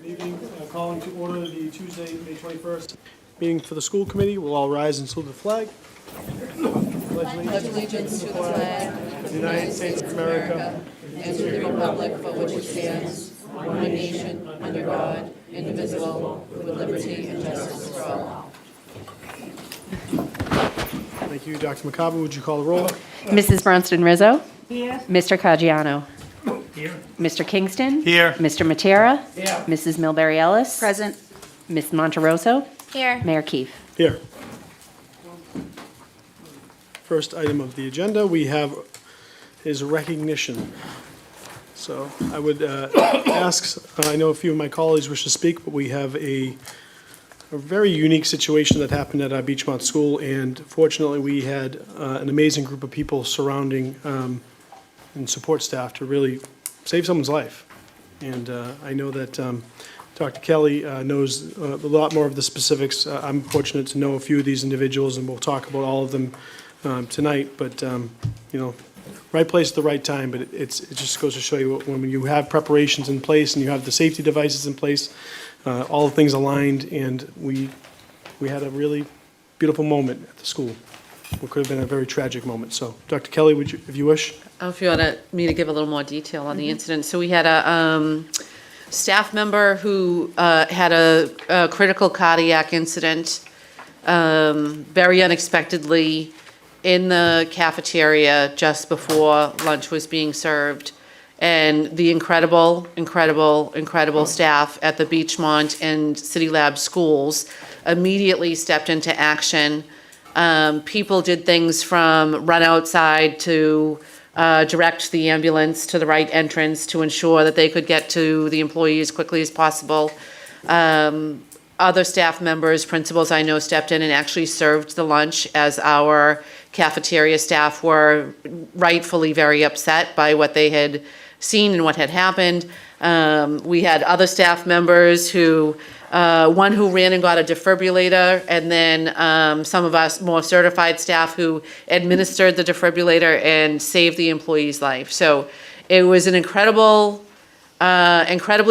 Good evening. Calling to order the Tuesday, May 21st meeting for the school committee. We'll all rise and salute the flag. Pledge allegiance to the flag of the United States of America and to the republic for which it stands, one nation, under God, indivisible, with liberty and justice for all. Thank you. Dr. McCabe, would you call the roll? Mrs. Bronston Rizzo. Here. Mr. Caggiano. Here. Mr. Kingston. Here. Mr. Matera. Here. Mrs. Milbury Ellis. Present. Ms. Monteroso. Here. Mayor Keefe. Here. First item of the agenda we have is recognition. So I would ask, I know a few of my colleagues wish to speak, but we have a very unique situation that happened at our Beachmont School, and fortunately we had an amazing group of people surrounding and support staff to really save someone's life. And I know that Dr. Kelly knows a lot more of the specifics. I'm fortunate to know a few of these individuals, and we'll talk about all of them tonight. But, you know, right place at the right time, but it just goes to show you when you have preparations in place and you have the safety devices in place, all the things aligned, and we had a really beautiful moment at the school. What could have been a very tragic moment. So, Dr. Kelly, would you, if you wish? If you want me to give a little more detail on the incident. So we had a staff member who had a critical cardiac incident very unexpectedly in the cafeteria just before lunch was being served. And the incredible staff at the Beachmont and City Lab schools immediately stepped into action. People did things from run outside to direct the ambulance to the right entrance to ensure that they could get to the employee as quickly as possible. Other staff members, principals I know, stepped in and actually served the lunch, as our cafeteria staff were rightfully very upset by what they had seen and what had happened. We had other staff members who, one who ran and got a defibrillator, and then some of us more certified staff who administered the defibrillator and saved the employee's life. So it was an incredibly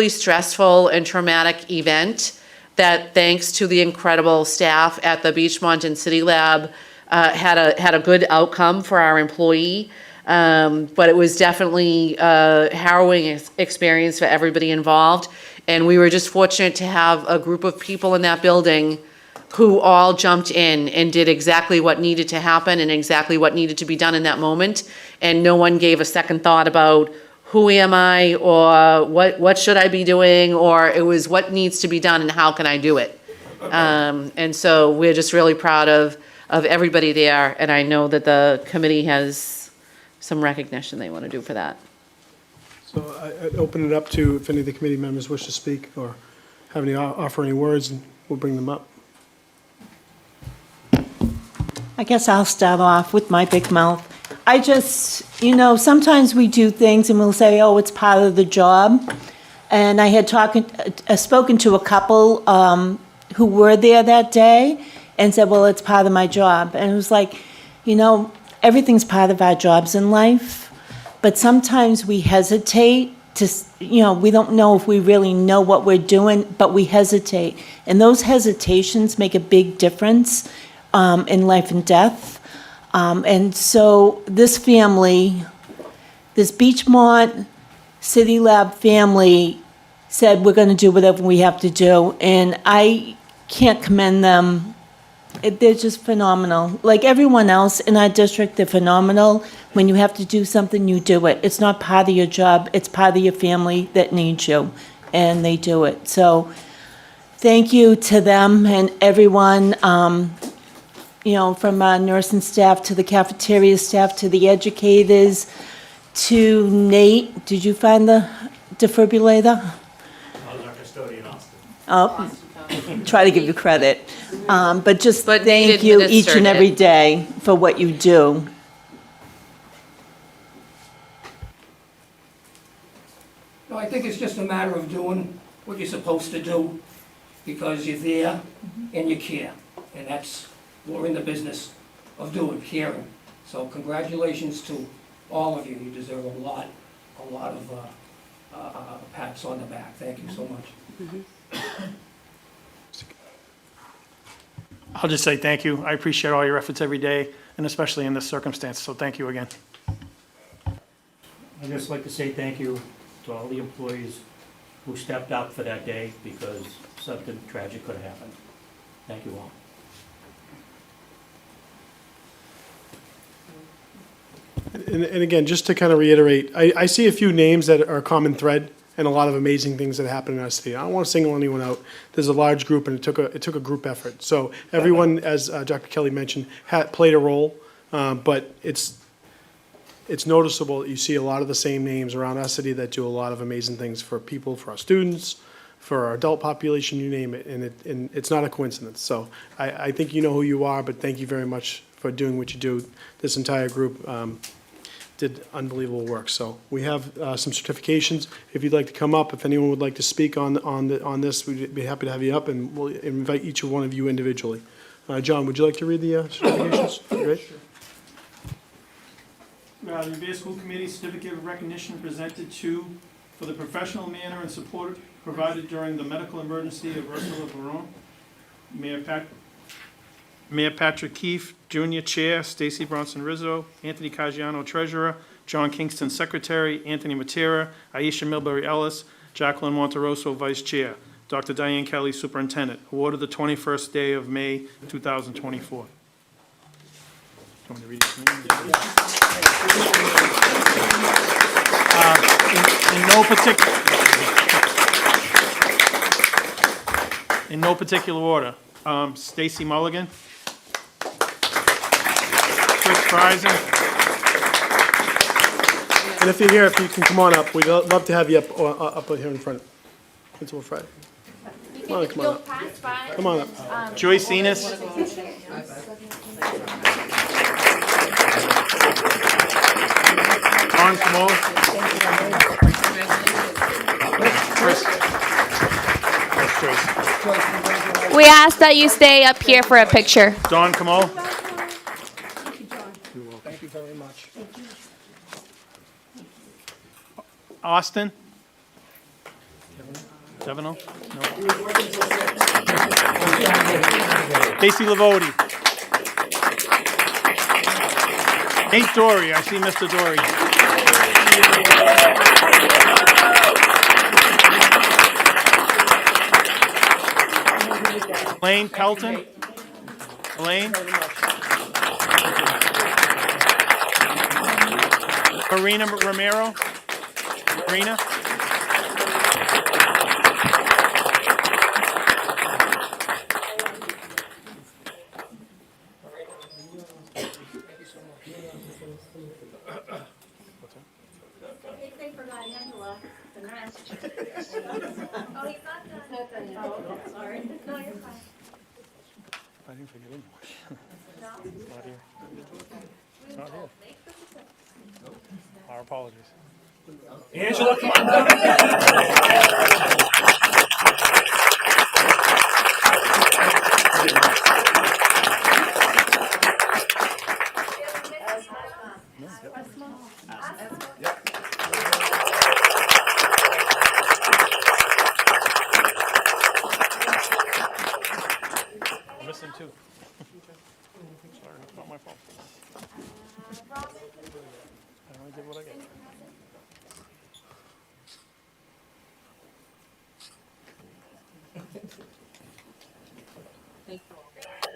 stressful and traumatic event that, thanks to the incredible staff at the Beachmont and City Lab, had a good outcome for our employee. But it was definitely a harrowing experience for everybody involved. And we were just fortunate to have a group of people in that building who all jumped in and did exactly what needed to happen and exactly what needed to be done in that moment. And no one gave a second thought about who am I, or what should I be doing, or it was what needs to be done and how can I do it. And so we're just really proud of everybody there. And I know that the committee has some recognition they want to do for that. So I'd open it up to if any of the committee members wish to speak or have any, offer any words, and we'll bring them up. I guess I'll start off with my big mouth. I just, you know, sometimes we do things and we'll say, oh, it's part of the job. And I had spoken to a couple who were there that day and said, well, it's part of my job. And it was like, you know, everything's part of our jobs in life. But sometimes we hesitate to, you know, we don't know if we really know what we're doing, but we hesitate. And those hesitations make a big difference in life and death. And so this family, this Beachmont City Lab family said, we're going to do whatever we have to do. And I can't commend them. They're just phenomenal. Like everyone else in our district, they're phenomenal. When you have to do something, you do it. It's not part of your job. It's part of your family that needs you, and they do it. So thank you to them and everyone, you know, from our nursing staff to the cafeteria staff to the educators to Nate. Did you find the defibrillator? I was our custodian, Austin. Oh, try to give you credit. But just But thank he you each administered and every it. day for what you do. No, I think it's just a matter of doing what you're supposed to do because you're there and you care. And that's what we're in the business of doing, caring. So congratulations to all of you. You deserve a lot of pats on the back. Thank you so much. I'll just say thank you. I appreciate all your efforts every day, and especially in this circumstance, so thank you again. I'd just like to say thank you to all the employees who stepped up for that day because something tragic could have happened. Thank you all. And again, just to kind of reiterate, I see a few names that are a common thread and a lot of amazing things that happen in our city. I don't want to single anyone out. There's a large group, and it took a group effort. So everyone, as Dr. Kelly mentioned, played a role, but it's noticeable that you see a lot of the same names around our city that do a lot of amazing things for people, for our students, for our adult population, you name it, and it's not a coincidence. So I think you know who you are, but thank you very much for doing what you do. This entire group did unbelievable work. So we have some certifications. If you'd like to come up, if anyone would like to speak on this, we'd be happy to have you up, and we'll invite each one of you individually. John, would you like to read the certifications? Great. The Revere School Committee certificate of recognition presented to, for the professional manner and support provided during the medical emergency of Ursula Barone. Mayor Patrick Keefe, Jr. Chair, Stacy Bronson Rizzo, Anthony Caggiano, Treasurer, John Kingston, Secretary, Anthony Matera, Aisha Milbury Ellis, Jacqueline Monterosso, Vice Chair, Dr. Diane Kelly, Superintendent. Awarded the 21st day of May, 2024. Want me to read his name? In no particular order. Stacy Mulligan, Chris Friesen, And if you're here, if you can come on up, we'd love to have you up here in front. Principal Friday. Come on up. Come on up. Joyce Enos, Don Camo, Chris. That's Joyce. We ask that you stay up here for a picture. Don Camo, Thank you very much. Austin. Devino? No. Casey Lavodi. Nate Dory, I see Mr. Dory. Elaine Pelton. Elaine. Marina Romero. Marina. They forgot Angela, the nurse. Oh, he's not done. Oh, sorry. No, you're fine. I didn't forget him. No? Not here. We Not here. will make the decision. Our apologies. Angela, come on. I missed him too. Sorry, it's not my fault. I only did what I get.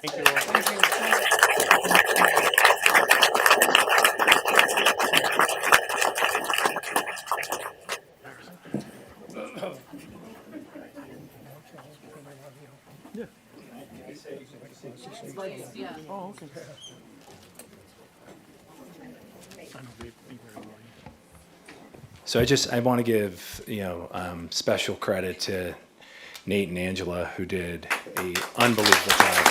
Thank you all. Oh, okay. So I want to give, special credit to Nate and Angela, who did an unbelievable job.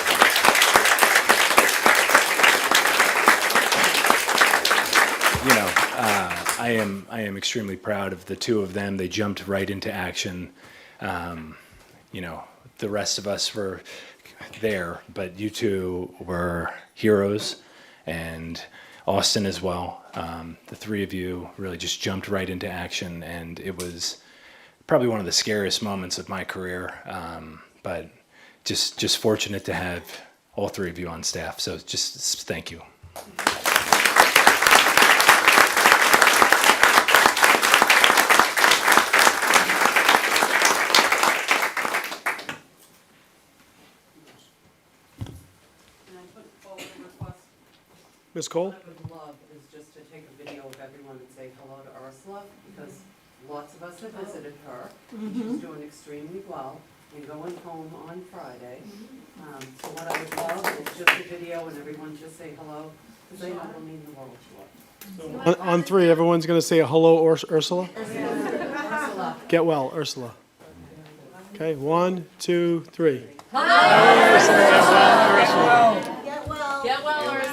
I am extremely proud of the two of them. They jumped right into action. The rest of us were there, but you two were heroes, and Austin as well. The three of you really just jumped right into action, and it was probably one of the scariest moments of my career. But just fortunate to have all three of you on staff. So just thank you. Ms. Cole? What I would love is just to take a video of everyone and say hello to Ursula, because lots of us have visited her. She's doing extremely well and going home on Friday. So what I would love is just a video and everyone just say hello, because they know it'll mean the world to us. On three, everyone's going to say hello, Ursula? Ursula. Get well, Ursula. Okay, 1, 2, 3. Get well, Ursula.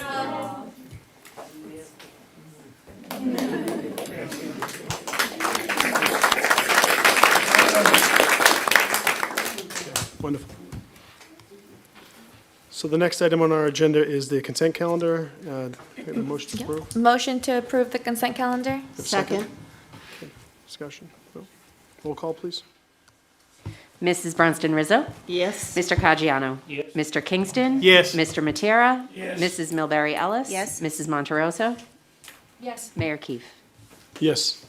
Wonderful. So the next item on our agenda is the consent calendar. Get a motion to approve. Motion to approve the consent calendar? Second. Discussion. No? Roll call, please. Mrs. Bronston Rizzo? Yes. Mr. Caggiano? Yes. Mr. Kingston? Yes. Mr. Matera? Yes. Mrs. Milbury Ellis? Yes. Mrs. Monteroso? Yes. Mayor Keefe? Yes.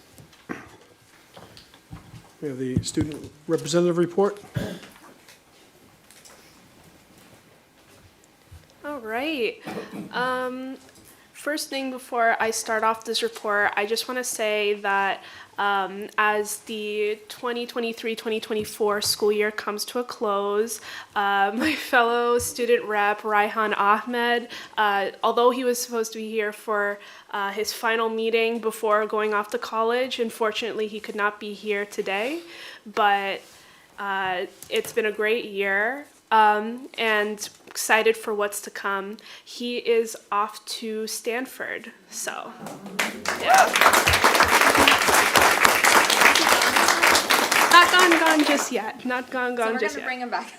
We have the student representative report. All right. First thing before I start off this report, I just want to say that as the 2023-2024 school year comes to a close, my fellow student rep, Raihan Ahmed, although he was supposed to be here for his final meeting before going off to college, unfortunately he could not be here today, but it's been a great year. And excited for what's to come. He is off to Stanford, so yeah. Not gone just yet. Not gone So we're just gonna yet. bring him back.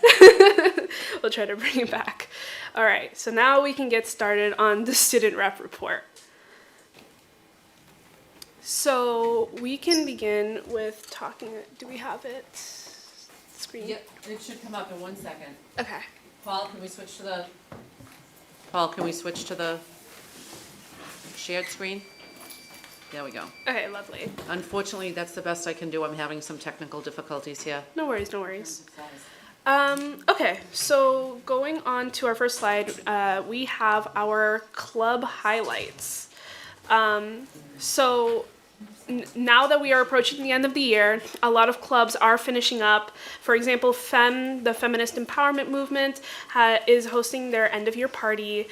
We'll try to bring him back. All right, so now we can get started on the student rep report. So we can begin with talking. Do we have it? Screen. Yep, it should come up in 1 second. Okay. Paul, can we switch to the shared screen? There we go. Okay, lovely. Unfortunately, that's the best I can do. I'm having some technical difficulties here. No worries, no worries. Okay, so going on to our first slide, we have our club highlights. Now that we are approaching the end of the year, a lot of clubs are finishing up. For example, the Feminist Empowerment Movement, is hosting their end of year party,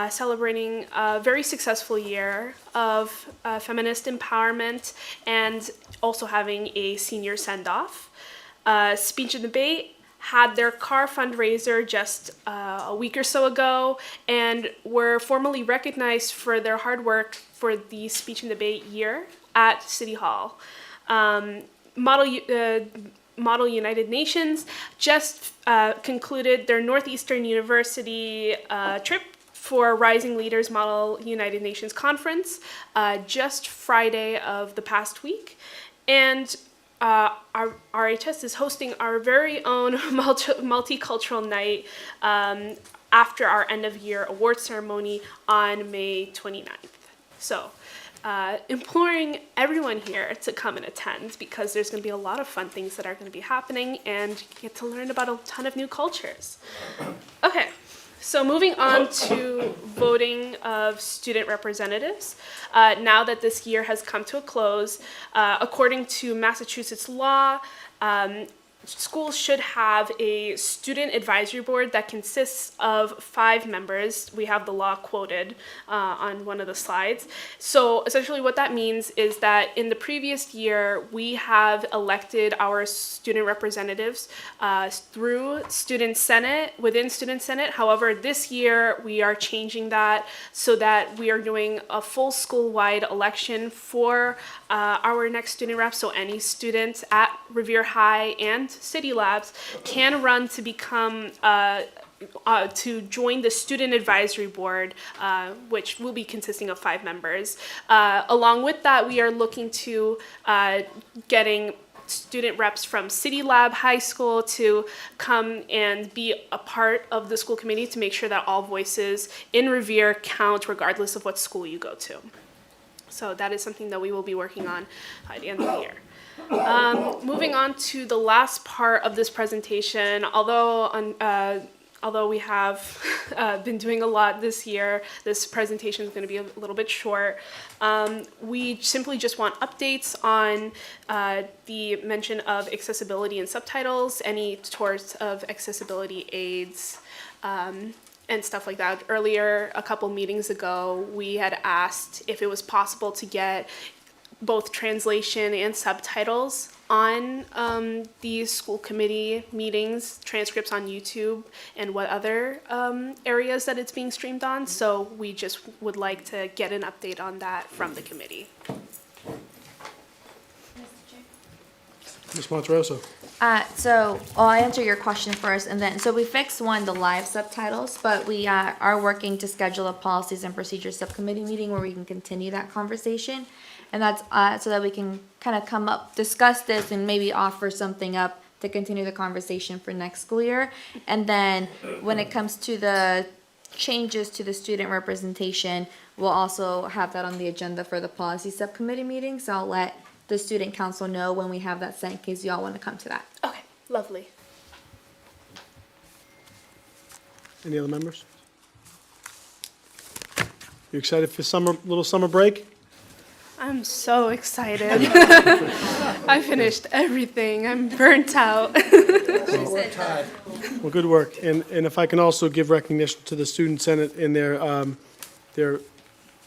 celebrating a very successful year of feminist empowerment and also having a senior send-off. Speech and Debate had their car fundraiser just a week or so ago and were formally recognized for their hard work for the Speech and Debate year at City Hall. Model United Nations just concluded their Northeastern University trip for Rising Leaders Model United Nations Conference just Friday of the past week. And our RHS is hosting our very own multicultural night after our end of year award ceremony on May 29th. So, imploring everyone here to come and attend because there's going to be a lot of fun things that are going to be happening and get to learn about a ton of new cultures. Okay, so moving on to voting of student representatives. Now that this year has come to a close, according to Massachusetts law, schools should have a student advisory board that consists of 5 members. We have the law quoted on one of the slides. So essentially what that means is that in the previous year, we have elected our student representatives through Student Senate, within Student Senate. However, this year we are changing that so that we are doing a full school-wide election for our next student rep. So any students at Revere High and City Labs can run to become to join the Student Advisory Board, which will be consisting of 5 members. Along with that, we are looking to getting student reps from City Lab High School to come and be a part of the school committee to make sure that all voices in Revere count regardless of what school you go to. So that is something that we will be working on by the end of the year. Moving on to the last part of this presentation, although we have been doing a lot this year, this presentation is going to be a little bit short. We simply just want updates on the mention of accessibility and subtitles, any sorts of accessibility aids, and stuff like that. Earlier, a couple meetings ago, we had asked if it was possible to get both translation and subtitles on these school committee meetings, transcripts on YouTube, and what other areas that it's being streamed on. So we just would like to get an update on that from the committee. Ms. Monterosso. So I'll answer your question first, and then, so we fixed the live subtitles, but we are working to schedule a policies and procedures subcommittee meeting where we can continue that conversation. And that's so that we can kind of discuss this and maybe offer something up to continue the conversation for next school year. And then when it comes to the changes to the student representation, we'll also have that on the agenda for the policy subcommittee meeting. So I'll let the student council know when we have that set in case y'all want to come to that. Okay, lovely. Any other members? You excited for little summer break? I'm so excited. I finished everything. I'm burnt out. Well, good work. And if I can also give recognition to the Student Senate in their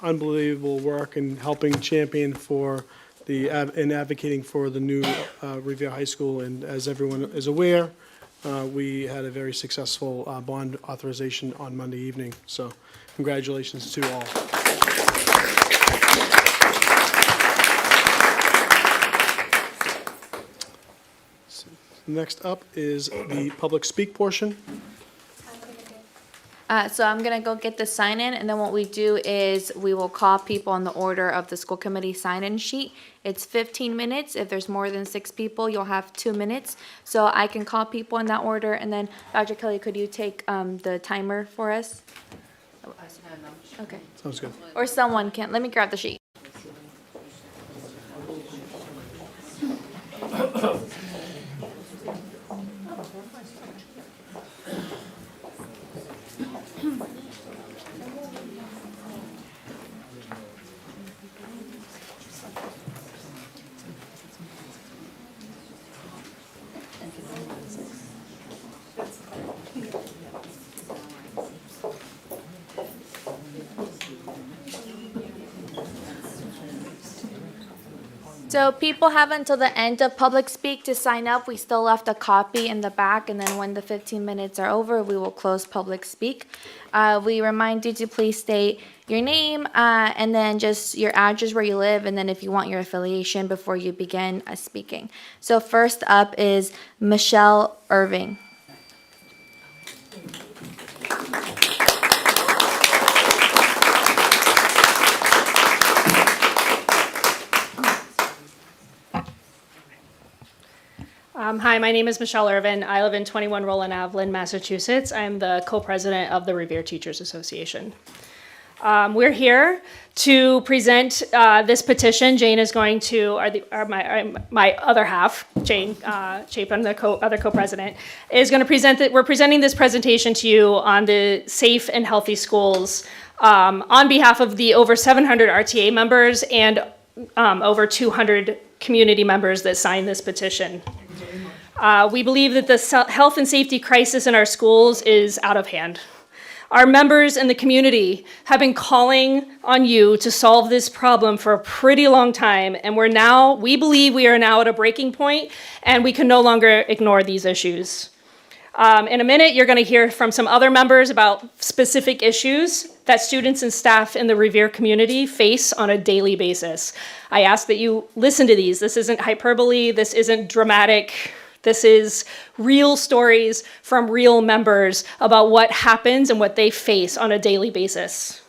unbelievable work in helping champion for and advocating for the new Revere High School. And as everyone is aware, we had a very successful bond authorization on Monday evening. So congratulations to all. Next up is the public speak portion. So I'm gonna go get the sign-in, and then what we do is we will call people in the order of the school committee sign-in sheet. It's 15 minutes. If there's more than 6 people, you'll have 2 minutes. So I can call people in that order, and then Dr. Kelly, could you take the timer for us? Okay. Sounds good. Or someone can. Let me grab the sheet. So people have until the end of public speak to sign up. We still left a copy in the back, and then when the 15 minutes are over, we will close public speak. We remind you to please state your name and then just your address where you live, and then if you want your affiliation before you begin speaking. So first up is Michelle Irving. Hi, my name is Michelle Irvin. I live in 21 Roland Ave, Lynn, Massachusetts. I'm the co-president of the Revere Teachers Association. We're here to present this petition. Jane is going to, my other half, Jane Chapin, the other co-president, is going to present that. We're presenting this presentation to you on the safe and healthy schools on behalf of the over 700 RTA members and over 200 community members that signed this petition. We believe that the health and safety crisis in our schools is out of hand. Our members in the community have been calling on you to solve this problem for a pretty long time, and we believe we are now at a breaking point, and we can no longer ignore these issues. In a minute, you're going to hear from some other members about specific issues that students and staff in the Revere community face on a daily basis. I ask that you listen to these. This isn't hyperbole. This isn't dramatic This is real stories from real members about what happens and what they face on a daily basis.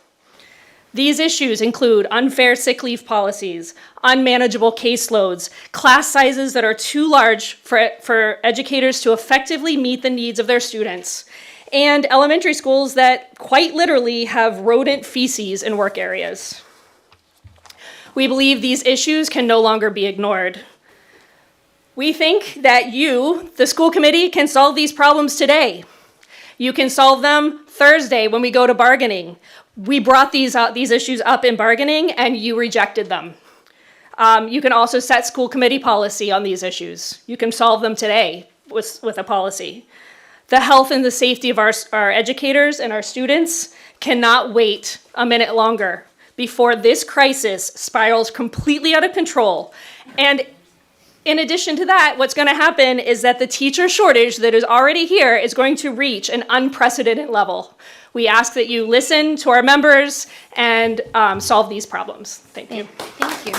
These issues include unfair sick leave policies, unmanageable caseloads, class sizes that are too large for educators to effectively meet the needs of their students, and elementary schools that quite literally have rodent feces in work areas. We believe these issues can no longer be ignored. We think that you, the school committee, can solve these problems today. You can solve them Thursday when we go to bargaining. We brought these issues up in bargaining and you rejected them. You can also set school committee policy on these issues. You can solve them today with a policy. The health and the safety of our educators and our students cannot wait a minute longer before this crisis spirals completely out of control. And in addition to that, what's going to happen is that the teacher shortage that is already here is going to reach an unprecedented level. We ask that you listen to our members and solve these problems. Thank you. Thank you.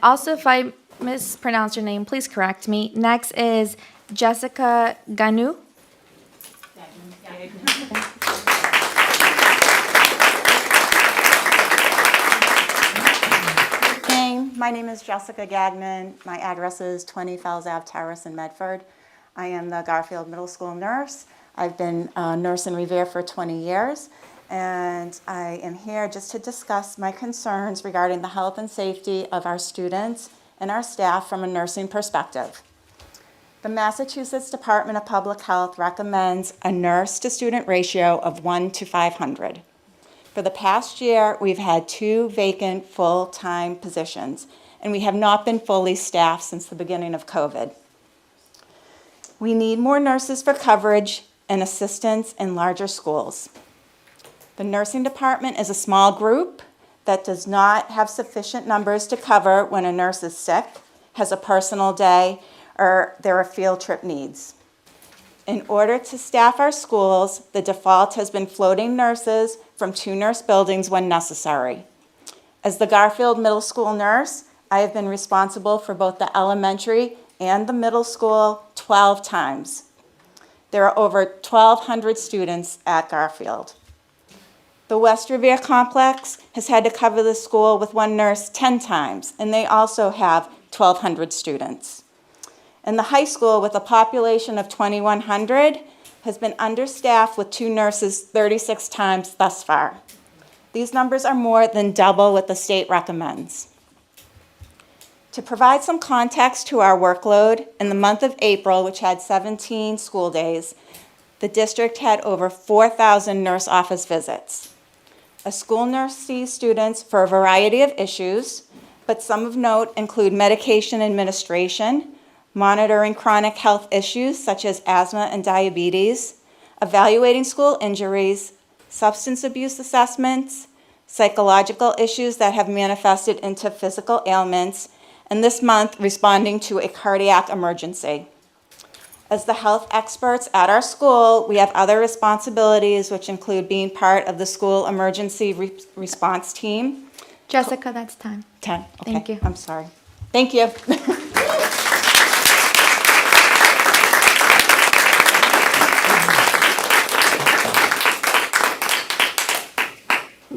Also, if I mispronounce your name, please correct me. Next is Jessica Ganu. My name is Jessica Gagnon. My address is 20 Fells Ave Terrace in Medford. I am the Garfield Middle School nurse. I've been a nurse in Revere for 20 years, and I am here just to discuss my concerns regarding the health and safety of our students and our staff from a nursing perspective. The Massachusetts Department of Public Health recommends a nurse-to-student ratio of 1 to 500. For the past year, we've had 2 vacant full-time positions, and we have not been fully staffed since the beginning of COVID. We need more nurses for coverage and assistance in larger schools. The nursing department is a small group that does not have sufficient numbers to cover when a nurse is sick, has a personal day, or there are field trip needs. In order to staff our schools, the default has been floating nurses from 2 nurse buildings when necessary. As the Garfield Middle School nurse, I have been responsible for both the elementary and the middle school 12 times. There are over 1,200 students at Garfield. The West Revere complex has had to cover the school with 1 nurse 10 times, and they also have 1,200 students. And the high school, with a population of 2,100, has been understaffed with 2 nurses 36 times thus far. These numbers are more than double what the state recommends. To provide some context to our workload, in the month of April, which had 17 school days, the district had over 4,000 nurse office visits. A school nurse sees students for a variety of issues, but some of note include medication administration, monitoring chronic health issues such as asthma and diabetes, evaluating school injuries, substance abuse assessments, psychological issues that have manifested into physical ailments, and this month, responding to a cardiac emergency. As the health experts at our school, we have other responsibilities, which include being part of the school emergency response team. Jessica, that's time. 10, okay. Thank you. I'm sorry. Thank you.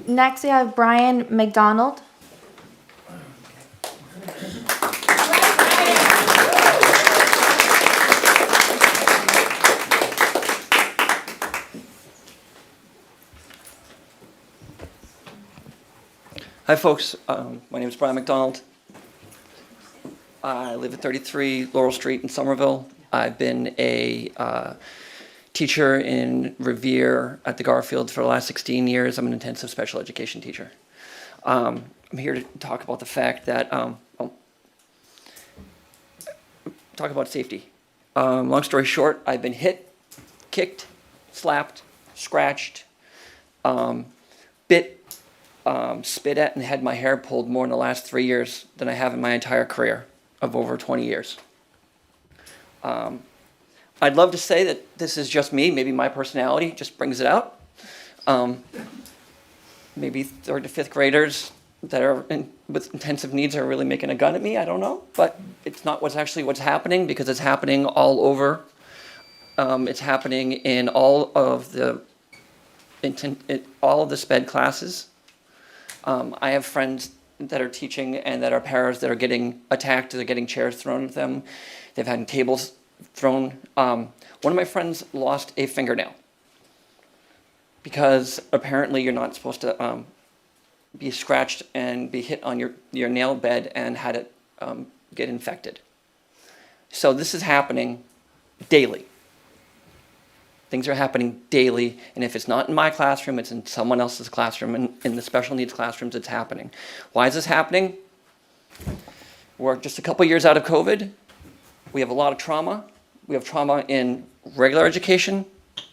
Next, we have Brian McDonald. Hi, folks. My name is Brian McDonald. I live at 33 Laurel Street in Somerville. I've been a teacher in Revere at the Garfield for the last 16 years. I'm an intensive special education teacher. I'm here to talk about the fact that, talk about safety. Long story short, I've been hit, kicked, slapped, scratched, bit, spit at, and had my hair pulled more in the last 3 years than I have in my entire career of over 20 years. I'd love to say that this is just me, maybe my personality just brings it out. maybe third to fifth graders that are with intensive needs are really making a gun at me. I don't know, but it's not what's happening, because it's happening all over. It's happening in all of the SPED classes. I have friends that are teaching and that are paras that are getting attacked. They're getting chairs thrown at them. They've had tables thrown. One of my friends lost a fingernail because apparently you're not supposed to be scratched and be hit on your nail bed and had it get infected. So this is happening daily. Things are happening daily, and if it's not in my classroom, it's in someone else's classroom, and in the special needs classrooms, it's happening. Why is this happening? We're just a couple years out of COVID. We have a lot of trauma. We have trauma in regular education.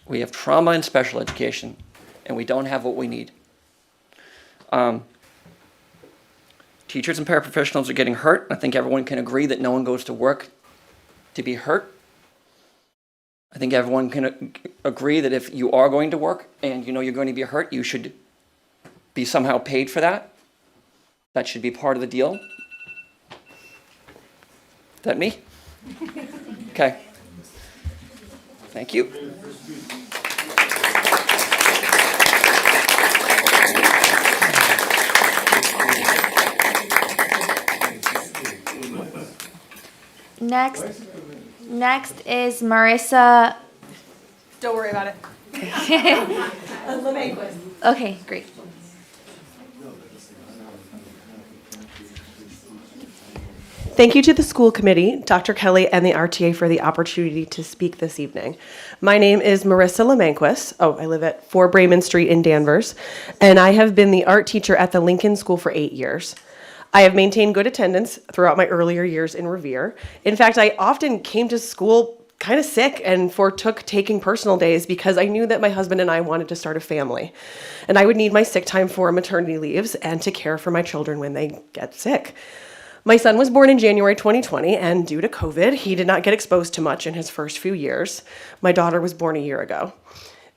We have trauma in special education, and we don't have what we need. Teachers and paraprofessionals are getting hurt. I think everyone can agree that no one goes to work to be hurt. I think everyone can agree that if you are going to work and you know you're going to be hurt, you should be somehow paid for that. That should be part of the deal. Is that me? Okay. Thank you. Next is Marissa. Don't worry about it. Okay, great. Thank you to the school committee, Dr. Kelly, and the RTA for the opportunity to speak this evening. My name is Marissa Lemanquist. I live at 4 Bremen Street in Danvers, and I have been the art teacher at the Lincoln School for 8 years. I have maintained good attendance throughout my earlier years in Revere. In fact, I often came to school kind of sick and foretook taking personal days because I knew that my husband and I wanted to start a family. And I would need my sick time for maternity leaves and to care for my children when they get sick. My son was born in January 2020, and due to COVID, he did not get exposed to much in his first few years. My daughter was born a year ago.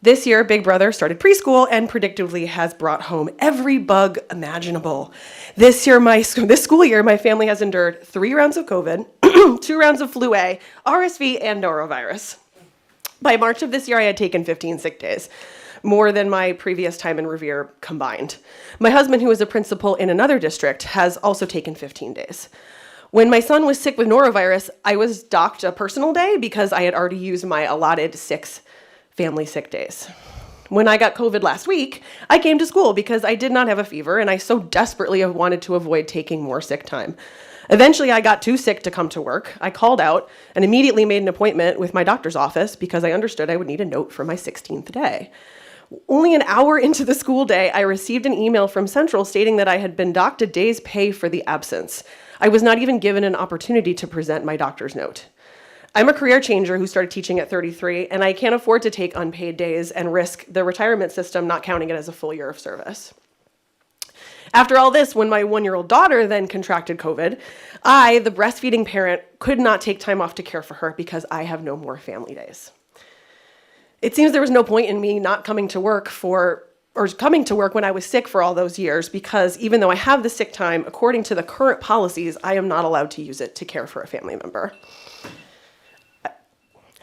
This year, Big Brother started preschool and predictably has brought home every bug imaginable. This school year, my family has endured 3 rounds of COVID, 2 rounds of flu A, RSV, and norovirus. By March of this year, I had taken 15 sick days, more than my previous time in Revere combined. My husband, who is a principal in another district, has also taken 15 days. When my son was sick with norovirus, I was docked a personal day because I had already used my allotted 6 family sick days. When I got COVID last week, I came to school because I did not have a fever and I so desperately wanted to avoid taking more sick time. Eventually, I got too sick to come to work. I called out and immediately made an appointment with my doctor's office because I understood I would need a note for my 16th day. Only an hour into the school day, I received an email from Central stating that I had been docked a day's pay for the absence. I was not even given an opportunity to present my doctor's note. I'm a career changer who started teaching at 33, and I can't afford to take unpaid days and risk the retirement system not counting it as a full year of service. After all this, when my 1-year-old daughter then contracted COVID, I, the breastfeeding parent, could not take time off to care for her because I have no more family days. It seems there was no point in me not coming to work when I was sick for all those years because even though I have the sick time, according to the current policies, I am not allowed to use it to care for a family member.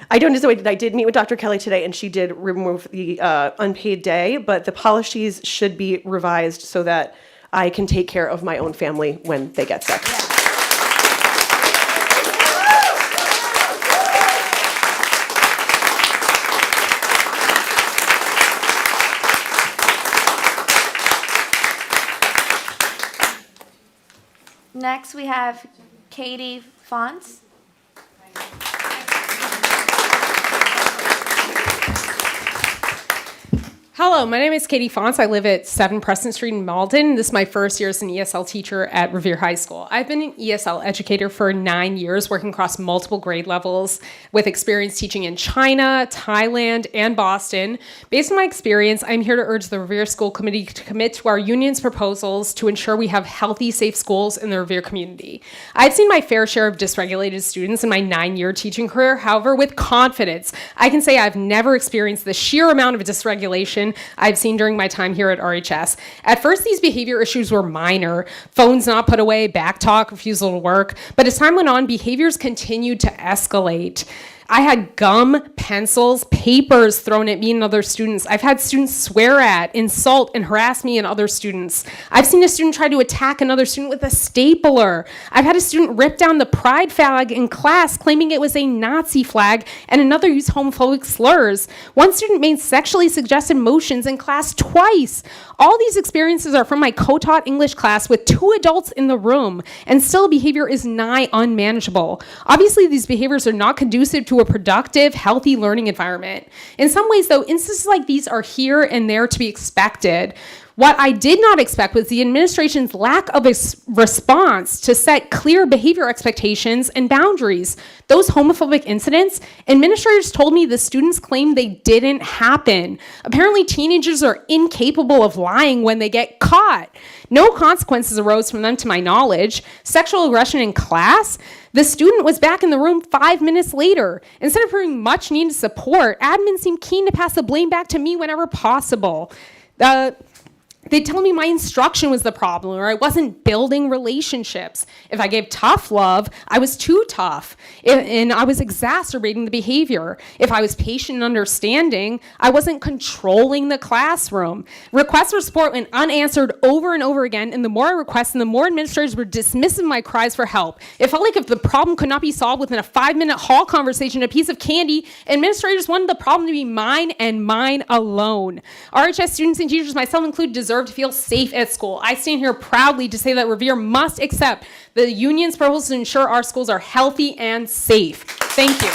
I did meet with Dr. Kelly today, and she did remove the unpaid day, but the policies should be revised so that I can take care of my own family when they get sick. Next, we have Katie Fonts. Hello, my name is Katie Fonts. I live at 7 Preston Street in Malden. This is my first year as an ESL teacher at Revere High School. I've been an ESL educator for 9 years, working across multiple grade levels with experience teaching in China, Thailand, and Boston. Based on my experience, I'm here to urge the Revere School Committee to commit to our union's proposals to ensure we have healthy, safe schools in the Revere community. I've seen my fair share of dysregulated students in my 9-year teaching career. However, with confidence, I can say I've never experienced the sheer amount of dysregulation discrimination I've seen during my time here at RHS. At first, these behavior issues were minor, phones not put away, backtalk, refusal to work, but as time went on, behaviors continued to escalate. I had gum, pencils, papers thrown at me and other students. I've had students swear at, insult, and harass me and other students. I've seen a student try to attack another student with a stapler. I've had a student rip down the pride flag in class, claiming it was a Nazi flag, and another use homophobic slurs. One student made sexually suggestive motions in class twice. All these experiences are from my co-taught English class with 2 adults in the room, and still behavior is nigh unmanageable. Obviously, these behaviors are not conducive to a productive, healthy learning environment. In some ways, though, instances like these are here and there to be expected. What I did not expect was the administration's lack of a response to set clear behavior expectations and boundaries. Those homophobic incidents, administrators told me the students claimed they didn't happen. Apparently, teenagers are incapable of lying when they get caught. No consequences arose from them to my knowledge. Sexual aggression in class, the student was back in the room 5 minutes later. Instead of providing much needed support, admin seemed keen to pass the blame back to me whenever possible. They'd tell me my instruction was the problem, or I wasn't building relationships. If I gave tough love, I was too tough, and I was exacerbating the behavior. If I was patient and understanding, I wasn't controlling the classroom. Requests for support went unanswered over and over again, and the more I requested, the more administrators were dismissive of my cries for help. It felt like if the problem could not be solved within a 5-minute hall conversation, a piece of candy, administrators wanted the problem to be mine and mine alone. RHS students and teachers, myself included, deserve to feel safe at school. I stand here proudly to say that Revere must accept the union's proposal to ensure our schools are healthy and safe. Thank you.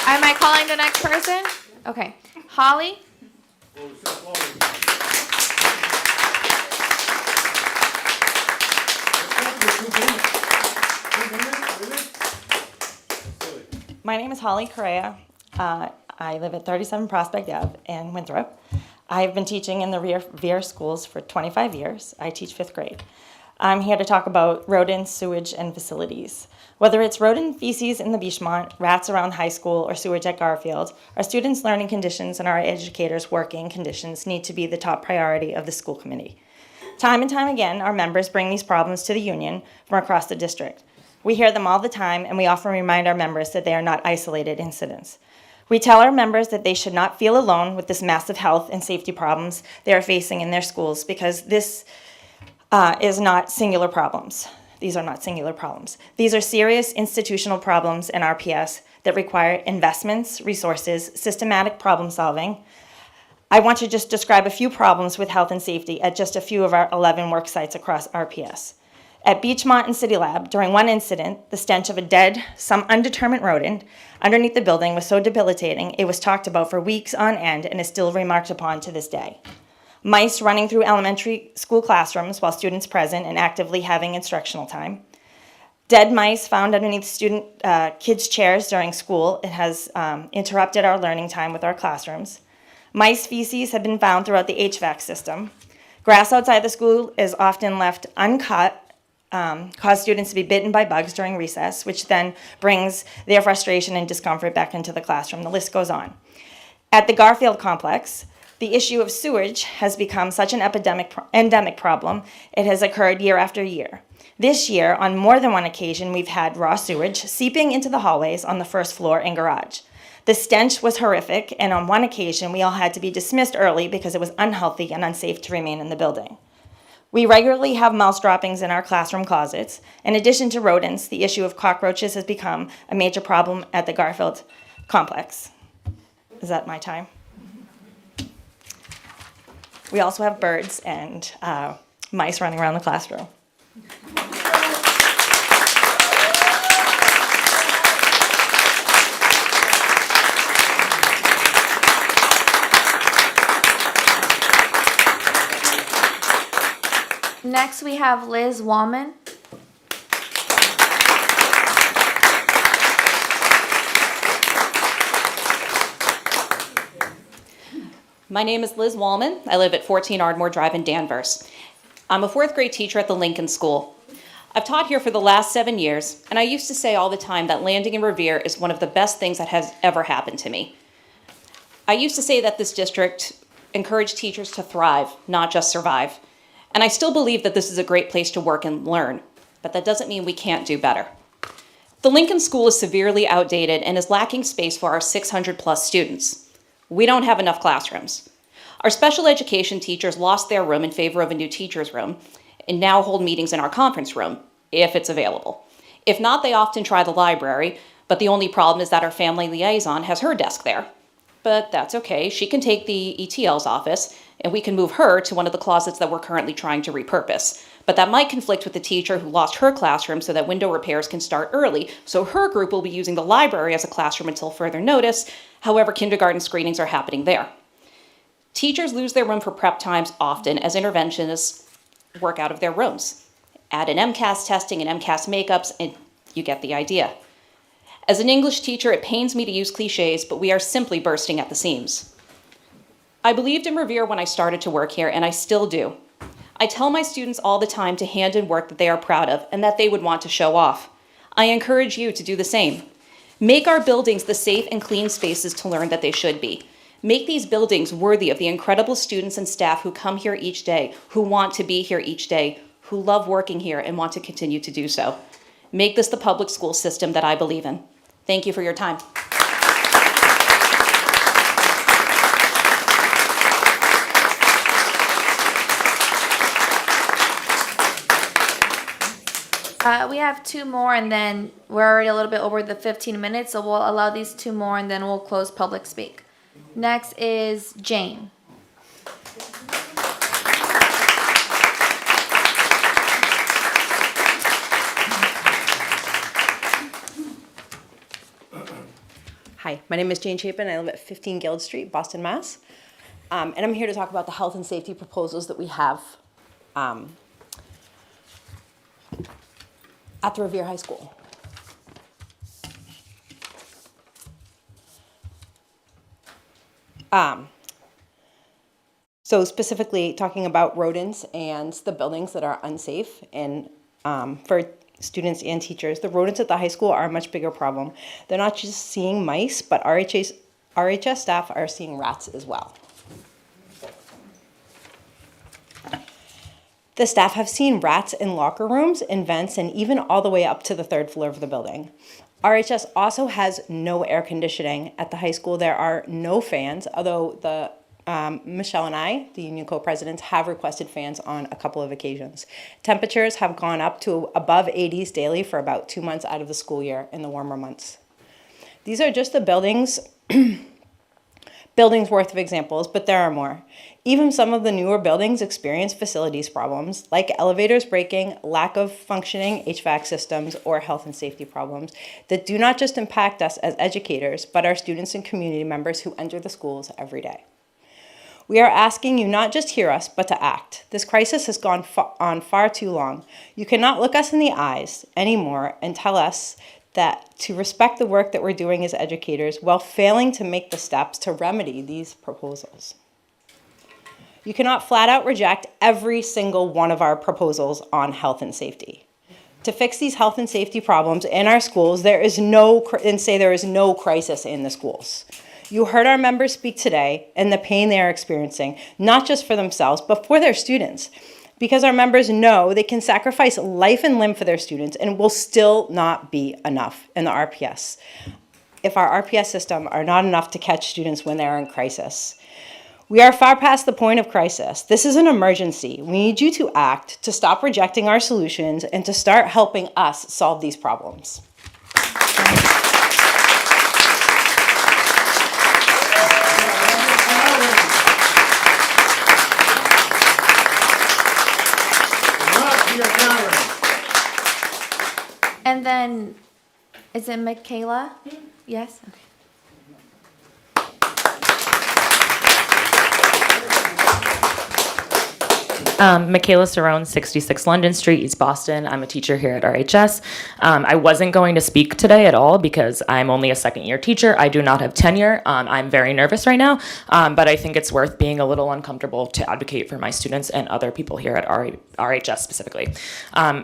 Am I calling the next person? Okay. Holly? My name is Holly Correa. I live at 37 Prospect Ave in Winthrop. I've been teaching in the Revere schools for 25 years. I teach 5th grade. I'm here to talk about rodents, sewage, and facilities. Whether it's rodent feces in the Beachmont, rats around high school, or sewage at Garfield, our students' learning conditions and our educators' working conditions need to be the top priority of the school committee. Time and time again, our members bring these problems to the union from across the district. We hear them all the time, and we often remind our members that they are not isolated incidents. We tell our members that they should not feel alone with this massive health and safety problems they are facing in their schools, because this is not singular problems. These are not singular problems. These are serious institutional problems in RPS that require investments, resources, systematic problem solving. I want to just describe a few problems with health and safety at just a few of our 11 work sites across RPS. At Beachmont and City Lab, during one incident, the stench of a dead, some undetermined rodent underneath the building was so debilitating it was talked about for weeks on end and is still remarked upon to this day. Mice running through elementary school classrooms while students present and actively having instructional time. Dead mice found underneath kids' chairs during school. It has interrupted our learning time with our classrooms. Mice feces have been found throughout the HVAC system. Grass outside the school is often left uncut, cause students to be bitten by bugs during recess, which then brings their frustration and discomfort back into the classroom. The list goes on. At the Garfield complex, the issue of sewage has become such an endemic problem, it has occurred year after year. This year, on more than one occasion, we've had raw sewage seeping into the hallways on the first floor and garage. The stench was horrific, and on one occasion, we all had to be dismissed early because it was unhealthy and unsafe to remain in the building. We regularly have mouse droppings in our classroom closets. In addition to rodents, the issue of cockroaches has become a major problem at the Garfield complex. Is that my time? We also have birds and mice running around the classroom. Next, we have Liz Wallman. My name is Liz Wallman. I live at 14 Ardmore Drive in Danvers. I'm a 4th grade teacher at the Lincoln School. I've taught here for the last 7 years, and I used to say all the time that landing in Revere is one of the best things that has ever happened to me. I used to say that this district encouraged teachers to thrive, not just survive. And I still believe that this is a great place to work and learn, but that doesn't mean we can't do better. The Lincoln School is severely outdated and is lacking space for our 600 plus students. We don't have enough classrooms. Our special education teachers lost their room in favor of a new teacher's room and now hold meetings in our conference room, if it's available. If not, they often try the library, but the only problem is that our family liaison has her desk there. But that's okay, she can take the ETL's office and we can move her to one of the closets that we're currently trying to repurpose. But that might conflict with the teacher who lost her classroom so that window repairs can start early, so her group will be using the library as a classroom until further notice. However, kindergarten screenings are happening there. Teachers lose their room for prep times often as interventionists work out of their rooms. Add an MCAS testing and MCAS makeups and you get the idea. As an English teacher, it pains me to use cliches, but we are simply bursting at the seams. I believed in Revere when I started to work here, and I still do. I tell my students all the time to hand in work that they are proud of and that they would want to show off. I encourage you to do the same. Make our buildings the safe and clean spaces to learn that they should be. Make these buildings worthy of the incredible students and staff who come here each day, who want to be here each day, who love working here and want to continue to do so. Make this the public school system that I believe in. Thank you for your time. We have 2 more and then we're already a little bit over the 15 minutes, so we'll allow these 2 more and then we'll close public speak. Next is Jane. Hi, my name is Jane Chapin. I live at 15 Guild Street, Boston, Mass. And I'm here to talk about the health and safety proposals that we have at the Revere High School. So specifically talking about rodents and the buildings that are unsafe and for students and teachers. The rodents at the high school are a much bigger problem. They're not just seeing mice, but RHS staff are seeing rats as well. The staff have seen rats in locker rooms, in vents, and even all the way up to the 3rd floor of the building. RHS also has no air conditioning at the high school. There are no fans, although Michelle and I, the union co-presidents, have requested fans on a couple of occasions. Temperatures have gone up to above 80s daily for about 2 months out of the school year in the warmer months. These are just the buildings worth of examples, but there are more. Even some of the newer buildings experience facilities problems, like elevators breaking, lack of functioning HVAC systems, or health and safety problems that do not just impact us as educators, but our students and community members who enter the schools every day. We are asking you not just hear us, but to act. This crisis has gone on far too long. You cannot look us in the eyes anymore and tell us that to respect the work that we're doing as educators while failing to make the steps to remedy these proposals. You cannot flat out reject every single one of our proposals on health and safety. To fix these health and safety problems in our schools, there is no crisis in the schools. You heard our members speak today and the pain they are experiencing, not just for themselves, but for their students. Because our members know they can sacrifice life and limb for their students and will still not be enough in the RPS. If our RPS system are not enough to catch students when they're in crisis. We are far past the point of crisis. This is an emergency. We need you to act, to stop rejecting our solutions, and to start helping us solve these problems. And then, is it Michaela? Yes? Okay. Michaela Cerrone, 66 London Street, East Boston. I'm a teacher here at RHS. I wasn't going to speak today at all because I'm only a second-year teacher. I do not have tenure. I'm very nervous right now, but I think it's worth being a little uncomfortable to advocate for my students and other people here at RHS specifically.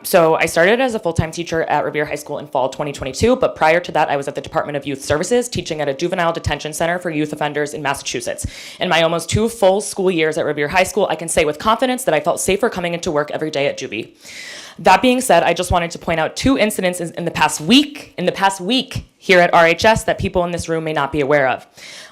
So I started as a full-time teacher at Revere High School in fall 2022, but prior to that, I was at the Department of Youth Services teaching at a juvenile detention center for youth offenders in Massachusetts. In my almost 2 full school years at Revere High School, I can say with confidence that I felt safer coming into work every day at Juvie. That being said, I just wanted to point out 2 incidents in the past week here at RHS that people in this room may not be aware of.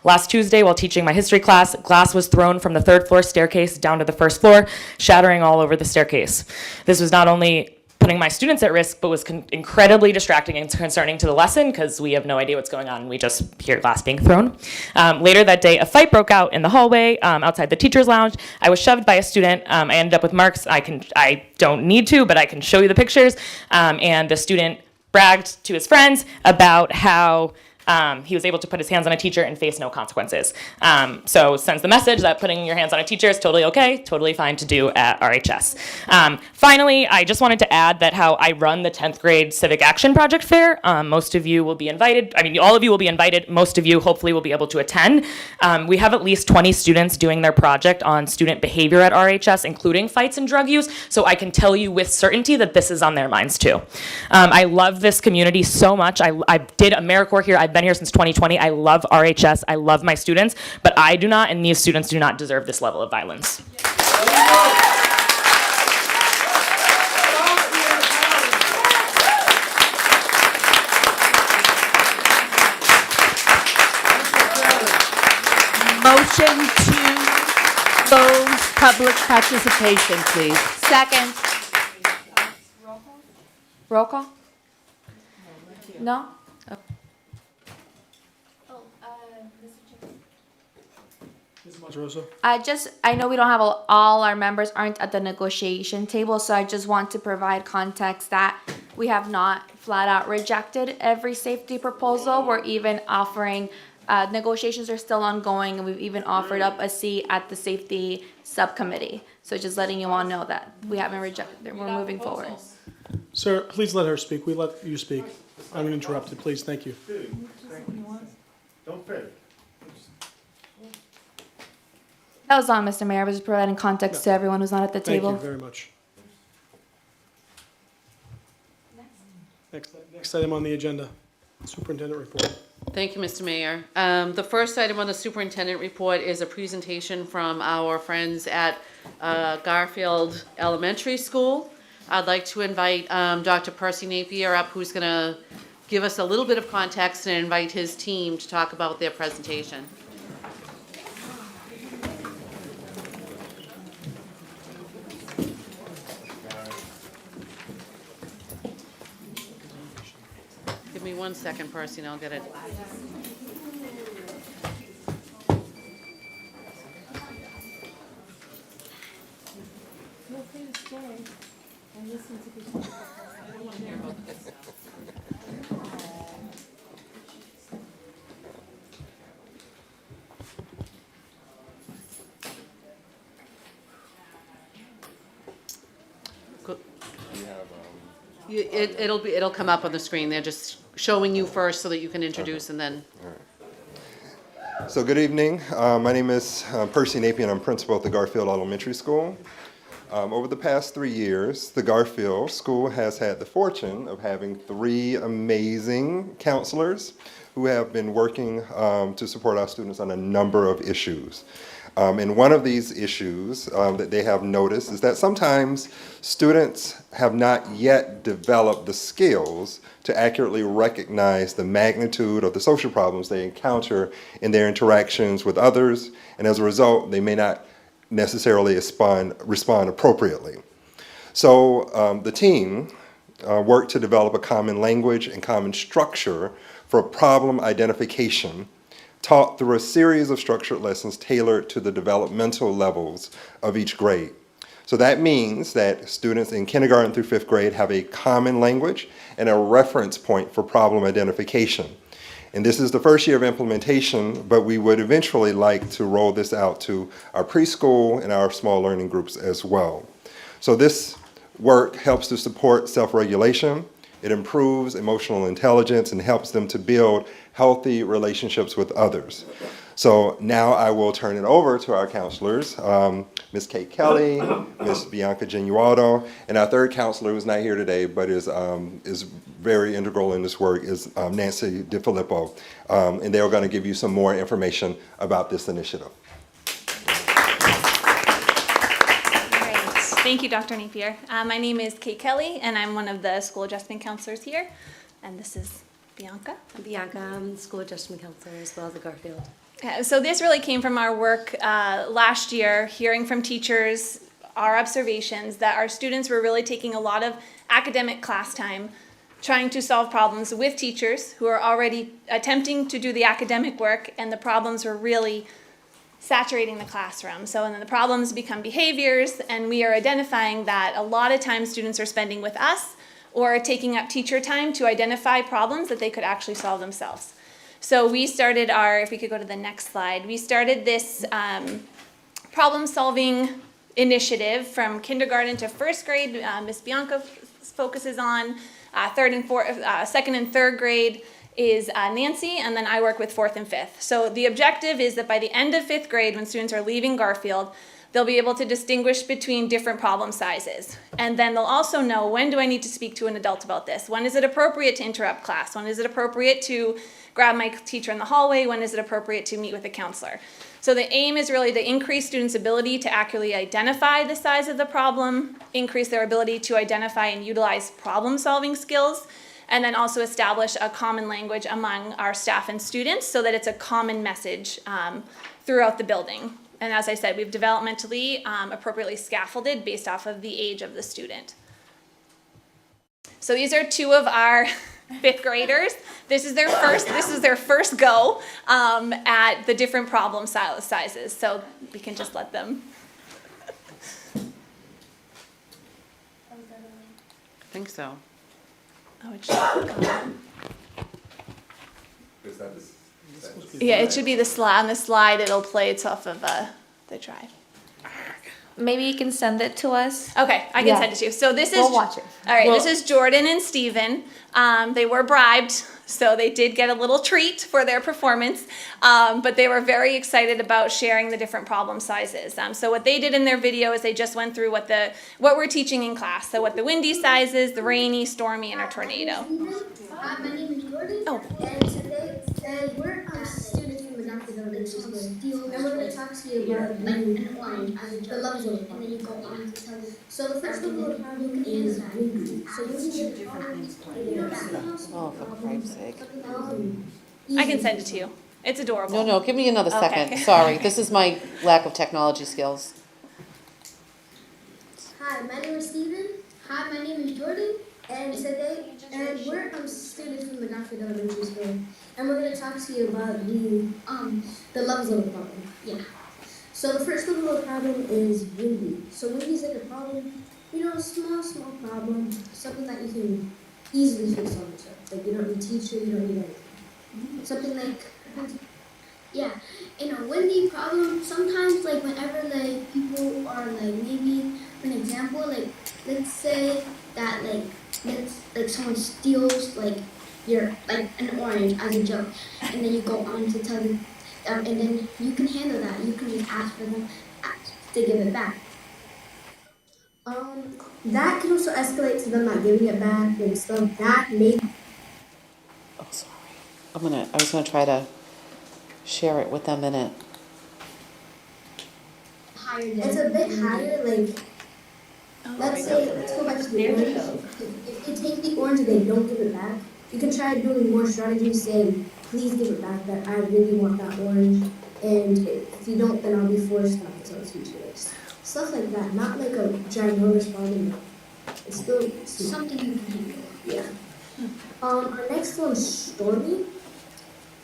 Last Tuesday, while teaching my history class, glass was thrown from the 3rd floor staircase down to the 1st floor, shattering all over the staircase. This was not only putting my students at risk, but was incredibly distracting and concerning to the lesson because we have no idea what's going on. We just hear glass being thrown. Later that day, a fight broke out in the hallway outside the teacher's lounge. I was shoved by a student. I ended up with marks. I don't need to, but I can show you the pictures. And the student bragged to his friends about how he was able to put his hands on a teacher and face no consequences. So sends the message that putting your hands on a teacher is totally okay, totally fine to do at RHS. Finally, I just wanted to add that how I run the 10th grade Civic Action Project Fair. Most of you will be invited. I mean, all of you will be invited. Most of you hopefully will be able to attend. We have at least 20 students doing their project on student behavior at RHS, including fights and drug use. So I can tell you with certainty that this is on their minds too. I love this community so much. I did AmeriCorps here. I've been here since 2020. I love RHS. I love my students, but I do not, and these students do not deserve this level of violence. Motion to close public participation, please. Second. Roll call? No? Ms. Monterosso? I know we don't have all our members aren't at the negotiation table, so I just want to provide context that we have not flat out rejected every safety proposal. We're even offering, negotiations are still ongoing, and we've even offered up a seat at the safety subcommittee. So just letting you all know that we haven't rejected, we're moving forward. Sir, please let her speak. We let you speak. Uninterrupted, please. Thank you. Don't fail. That was all, Mr. Mayor. I was just providing context to everyone who's not at the table. Thank you very much. Next item on the agenda, superintendent report. Thank you, Mr. Mayor. The first item on the superintendent report is a presentation from our friends at Garfield Elementary School. I'd like to invite Dr. Percy Napier up, who's going to give us a little bit of context and invite his team to talk about their presentation. Give me 1 second, Percy, and I'll get it. It'll come up on the screen. They're just showing you first so that you can introduce and then. So good evening. My name is Percy Napier, and I'm principal at the Garfield Elementary School. Over the past 3 years, the Garfield School has had the fortune of having 3 amazing counselors who have been working to support our students on a number of issues. And one of these issues that they have noticed is that sometimes students have not yet developed the skills to accurately recognize the magnitude of the social problems they encounter in their interactions with others, and as a result, they may not necessarily respond appropriately. So the team worked to develop a common language and common structure for problem identification taught through a series of structured lessons tailored to the developmental levels of each grade. So that means that students in kindergarten through 5th grade have a common language and a reference point for problem identification. And this is the first year of implementation, but we would eventually like to roll this out to our preschool and our small learning groups as well. So this work helps to support self-regulation. It improves emotional intelligence and helps them to build healthy relationships with others. So now I will turn it over to our counselors, Ms. Kate Kelly, Ms. Bianca Genualdo, and our third counselor who's not here today but is very integral in this work is Nancy DiFilippo. And they're going to give you some more information about this initiative. Thank you, Dr. Napier. My name is Kate Kelly, and I'm one of the school adjustment counselors here. And this is Bianca. I'm Bianca. I'm the school adjustment counselor as well as the Garfield. So this really came from our work last year, hearing from teachers, our observations that our students were really taking a lot of academic class time trying to solve problems with teachers who are already attempting to do the academic work, and the problems were really saturating the classroom. So then the problems become behaviors, and we are identifying that a lot of times students are spending with us or taking up teacher time to identify problems that they could actually solve themselves. So we started if we could go to the next slide, we started this problem-solving initiative from kindergarten to first grade. Ms. Bianca focuses on second and third grade is Nancy, and then I work with fourth and fifth. So the objective is that by the end of fifth grade, when students are leaving Garfield, they'll be able to distinguish between different problem sizes. And then they'll also know, when do I need to speak to an adult about this? When is it appropriate to interrupt class? When is it appropriate to grab my teacher in the hallway? When is it appropriate to meet with a counselor? So the aim is really to increase students' ability to accurately identify the size of the problem, increase their ability to identify and utilize problem-solving skills, and then also establish a common language among our staff and students so that it's a common message throughout the building. And as I said, we've developmentally appropriately scaffolded based off of the age of the student. So these are two of our fifth graders. This is their first go at the different problem sizes. So we can just let them. I think so. Oh, it should yeah, it should be the slide. On the slide, it'll play. It's off of the drive. Maybe you can send it to us. Okay, I can send it to you. So this is. We'll watch it. All right, this is Jordan and Steven. They were bribed, so they did get a little treat for their performance, but they were very excited about sharing the different problem sizes. So what they did in their video is they just went through what we're teaching in class. So what the windy size is, the rainy, stormy, and a tornado. Hi, my name is Jordan. Oh. And today we're students from Adopted Elementary School. And we're going to talk to you about an orange as the love zone. And then you go on to tell them. So the first one we'll problem is windy. So windy is a problem. Oh, for Christ's sake. I can send it to you. It's adorable. No, give me another second. Okay. Sorry, this is my lack of technology skills. Hi, my name is Steven. Hi, my name is Jordan. And we're students from Adopted Elementary School. And we're going to talk to you about the love zone problem. Yeah. So the first level of problem is windy. So windy is like a problem, a small problem, something that you can easily fix on yourself. Like you don't need a teacher, you don't need anything. Something like, yeah, in a windy problem, sometimes like whenever like people are like maybe, for an example, like let's say that like someone steals like an orange as a joke, and then you go on to tell them, and then you can handle that. You can just ask for them to give it back. That can also escalate to them not giving it back and stuff. That may. Oh, sorry. I was gonna try to share it with them in it. It's a bit higher, like. Let's go back to the orange. If you take the orange and they don't give it back, you can try doing more strategies saying, please give it back, that I really want that orange, and if you don't, then I'll be forced not to tell the teacher. Stuff like that, not like a ginormous problem. It's still something you can handle. Yeah. Our next one is stormy.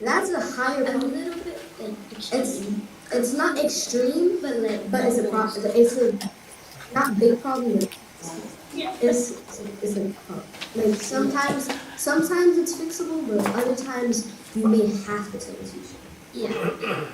That's a higher problem. A little bit like extreme. It's not extreme, but it's a problem. It's a not big problem. It's a problem. Like sometimes it's fixable, but other times you may have to tell the teacher. Yeah.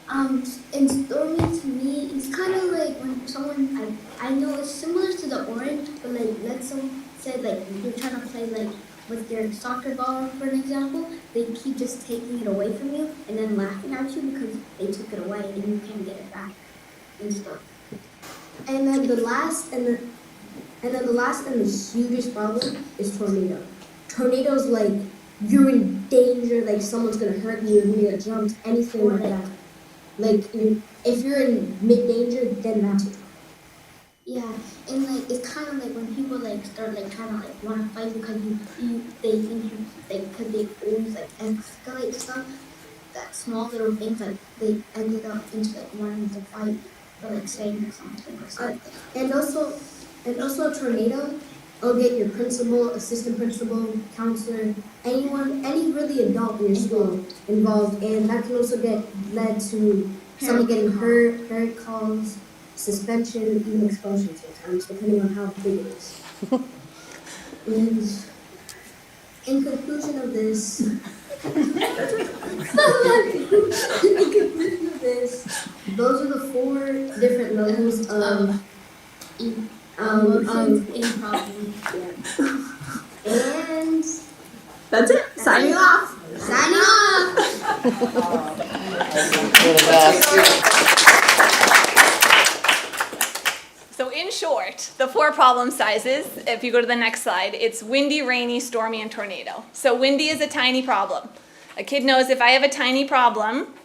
And stormy to me, it's kind of like when someone, I know it's similar to the orange, but like let's say like you're trying to play like with your soccer ball, for an example, they keep just taking it away from you and then laughing at you because they took it away and you can't get it back and stuff. And then the last and the hugest problem is tornado. Tornadoes, like you're in danger, like someone's gonna hurt you, you're gonna get jumped, anything like that. Like if you're in mid danger, then that's it. Yeah, and like it's kind of like when people like start like trying to like want to fight because they think you like because they always like escalate stuff. That small little things like they ended up into like wanting to fight or like saying something or something. And also a tornado, will get your principal, assistant principal, counselor, anyone, any really adult in your school involved, and that can also get led to someone getting hurt calls, suspension, even expulsion sometimes, depending on how big it is. And in conclusion of this, those are the 4 different levels of emotions in problem. Yeah. And that's it. Signing off. Signing off. So in short, the 4 problem sizes, if you go to the next slide, it's windy, rainy, stormy, and tornado. So windy is a tiny problem. A kid knows if I have a tiny problem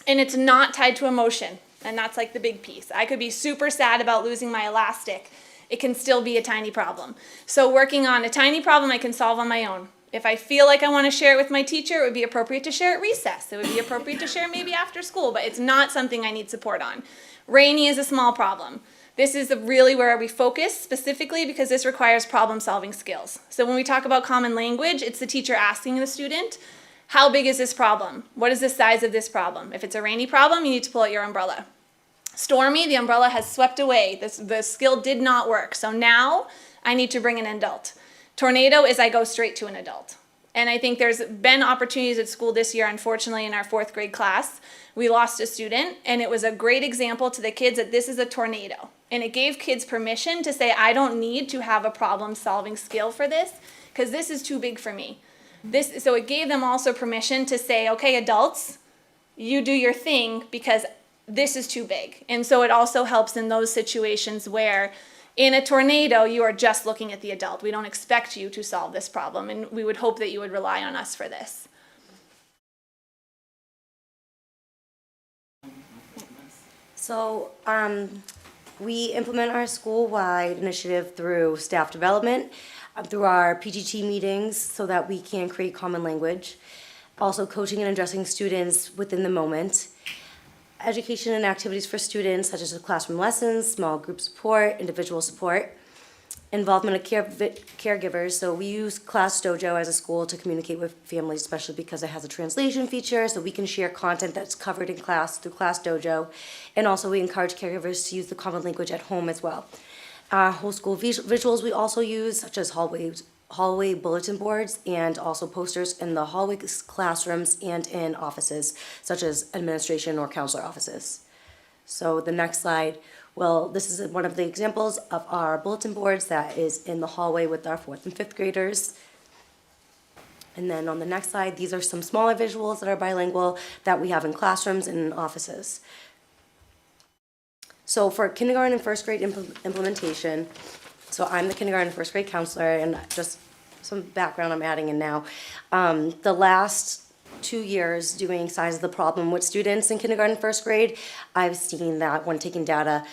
and it's not tied to emotion, and that's like the big piece. I could be super sad about losing my elastic. It can still be a tiny problem. So working on a tiny problem I can solve on my own. If I feel like I want to share it with my teacher, it would be appropriate to share at recess. It would be appropriate to share maybe after school, but it's not something I need support on. Rainy is a small problem. This is really where we focus specifically because this requires problem-solving skills. So when we talk about common language, it's the teacher asking the student, how big is this problem? What is the size of this problem? If it's a rainy problem, you need to pull out your umbrella. Stormy, the umbrella has swept away. The skill did not work. So now I need to bring an adult. Tornado is I go straight to an adult. And I think there's been opportunities at school this year, unfortunately, in our 4th grade class. We lost a student, and it was a great example to the kids that this is a tornado. And it gave kids permission to say, I don't need to have a problem-solving skill for this, because this is too big for me. So it gave them also permission to say, okay, adults, you do your thing, because this is too big. And so it also helps in those situations where in a tornado, you are just looking at the adult. We don't expect you to solve this problem, and we would hope that you would rely on us for this. So we implement our school-wide initiative through staff development, through our PGT meetings so that we can create common language, also coaching and addressing students within the moment, education and activities for students such as classroom lessons, small group support, individual support, involvement of caregivers. So we use Class Dojo as a school to communicate with families, especially because it has a translation feature, so we can share content that's covered in class through Class Dojo. And also we encourage caregivers to use the common language at home as well. Whole school visuals we also use, such as hallway bulletin boards and also posters in the hallway classrooms and in offices, such as administration or counselor offices. So the next slide, well, this is one of the examples of our bulletin boards that is in the hallway with our 4th and 5th graders. And then on the next slide, these are some smaller visuals that are bilingual that we have in classrooms and in offices. So for kindergarten and 1st grade implementation, so I'm the kindergarten and 1st grade counselor, and just some background I'm adding in now. The last 2 years doing size of the problem with students in kindergarten and 1st grade, I've seen that when taking data,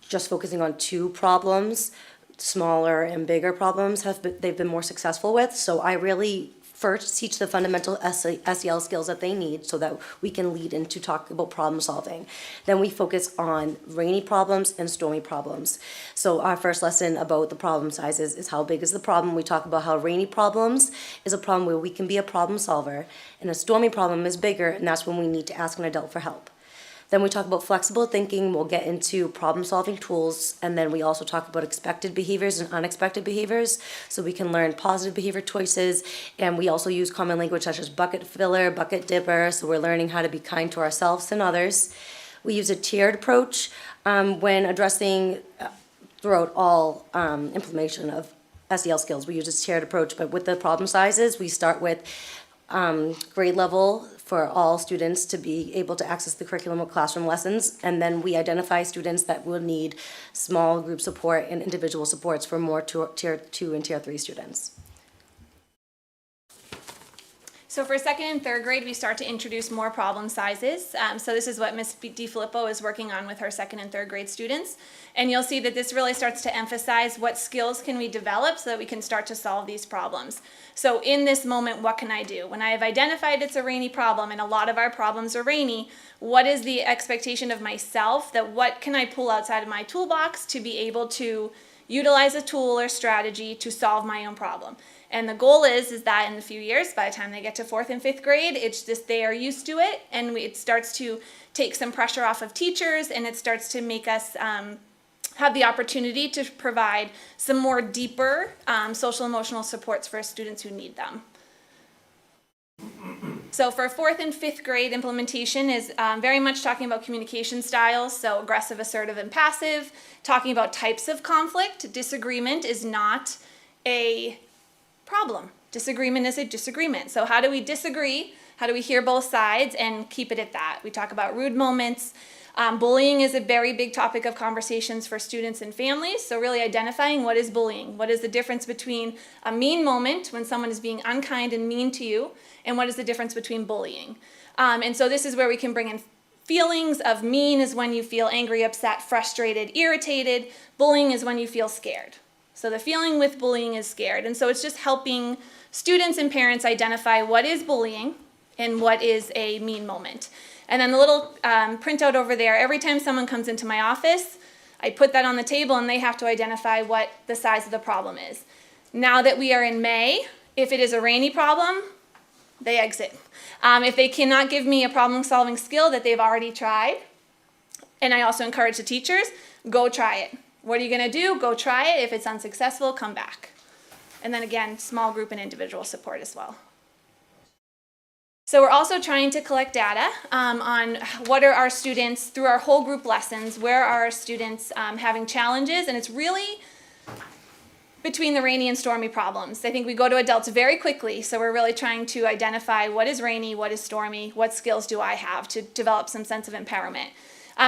just focusing on 2 problems, smaller and bigger problems, they've been more successful with. So I really first teach the fundamental SEL skills that they need so that we can lead into talk about problem solving. Then we focus on rainy problems and stormy problems. So our first lesson about the problem sizes is how big is the problem. We talk about how rainy problems is a problem where we can be a problem solver, and a stormy problem is bigger, and that's when we need to ask an adult for help. Then we talk about flexible thinking, we'll get into problem-solving tools, and then we also talk about expected behaviors and unexpected behaviors, so we can learn positive behavior choices, and we also use common language such as bucket filler, bucket dipper, so we're learning how to be kind to ourselves and others. We use a tiered approach when addressing throughout all implementation of SEL skills. We use a tiered approach, but with the problem sizes, we start with grade level for all students to be able to access the curriculum or classroom lessons, and then we identify students that will need small group support and individual supports for more tier 2 and tier 3 students. So for second and third grade, we start to introduce more problem sizes. So this is what Ms. DiFilippo is working on with her second and third grade students. And you'll see that this really starts to emphasize what skills can we develop so that we can start to solve these problems. So in this moment, what can I do? When I have identified it's a rainy problem, and a lot of our problems are rainy, what is the expectation of myself, that what can I pull outside of my toolbox to be able to utilize a tool or strategy to solve my own problem? And the goal is that in a few years, by the time they get to 4th and 5th grade, it's just they are used to it, and it starts to take some pressure off of teachers, and it starts to make us have the opportunity to provide some more deeper social emotional supports for students who need them. So for 4th and 5th grade, implementation is very much talking about communication styles, so aggressive, assertive, and passive, talking about types of conflict. Disagreement is not a problem. Disagreement is a disagreement. So how do we disagree? How do we hear both sides and keep it at that? We talk about rude moments. Bullying is a very big topic of conversations for students and families. So really identifying what is bullying. What is the difference between a mean moment when someone is being unkind and mean to you, and what is the difference between bullying? And so this is where we can bring in feelings of mean is when you feel angry, upset, frustrated, irritated. Bullying is when you feel scared. So the feeling with bullying is scared. And so it's just helping students and parents identify what is bullying and what is a mean moment. And then the little printout over there, every time someone comes into my office, I put that on the table and they have to identify what the size of the problem is. Now that we are in May, if it is a rainy problem, they exit. If they cannot give me a problem-solving skill that they've already tried, and I also encourage the teachers, go try it. What are you going to do? Go try it. If it's unsuccessful, come back. And then again, small group and individual support as well. So we're also trying to collect data on what are our students, through our whole group lessons, where are our students having challenges, and it's really between the rainy and stormy problems. I think we go to adults very quickly, so we're really trying to identify what is rainy, what is stormy, what skills do I have to develop some sense of empowerment.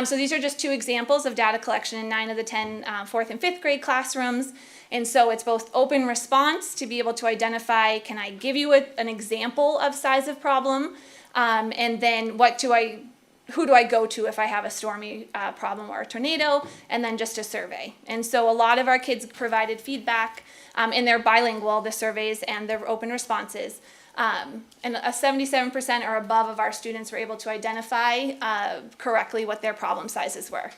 So these are just 2 examples of data collection in 9 of the 10 4th and 5th grade classrooms. And so it's both open response to be able to identify, can I give you an example of size of problem? And then who do I go to if I have a stormy problem or a tornado? And then just a survey. And so a lot of our kids provided feedback, and they're bilingual, the surveys and the open responses. And a 77% or above of our students were able to identify correctly what their problem sizes were.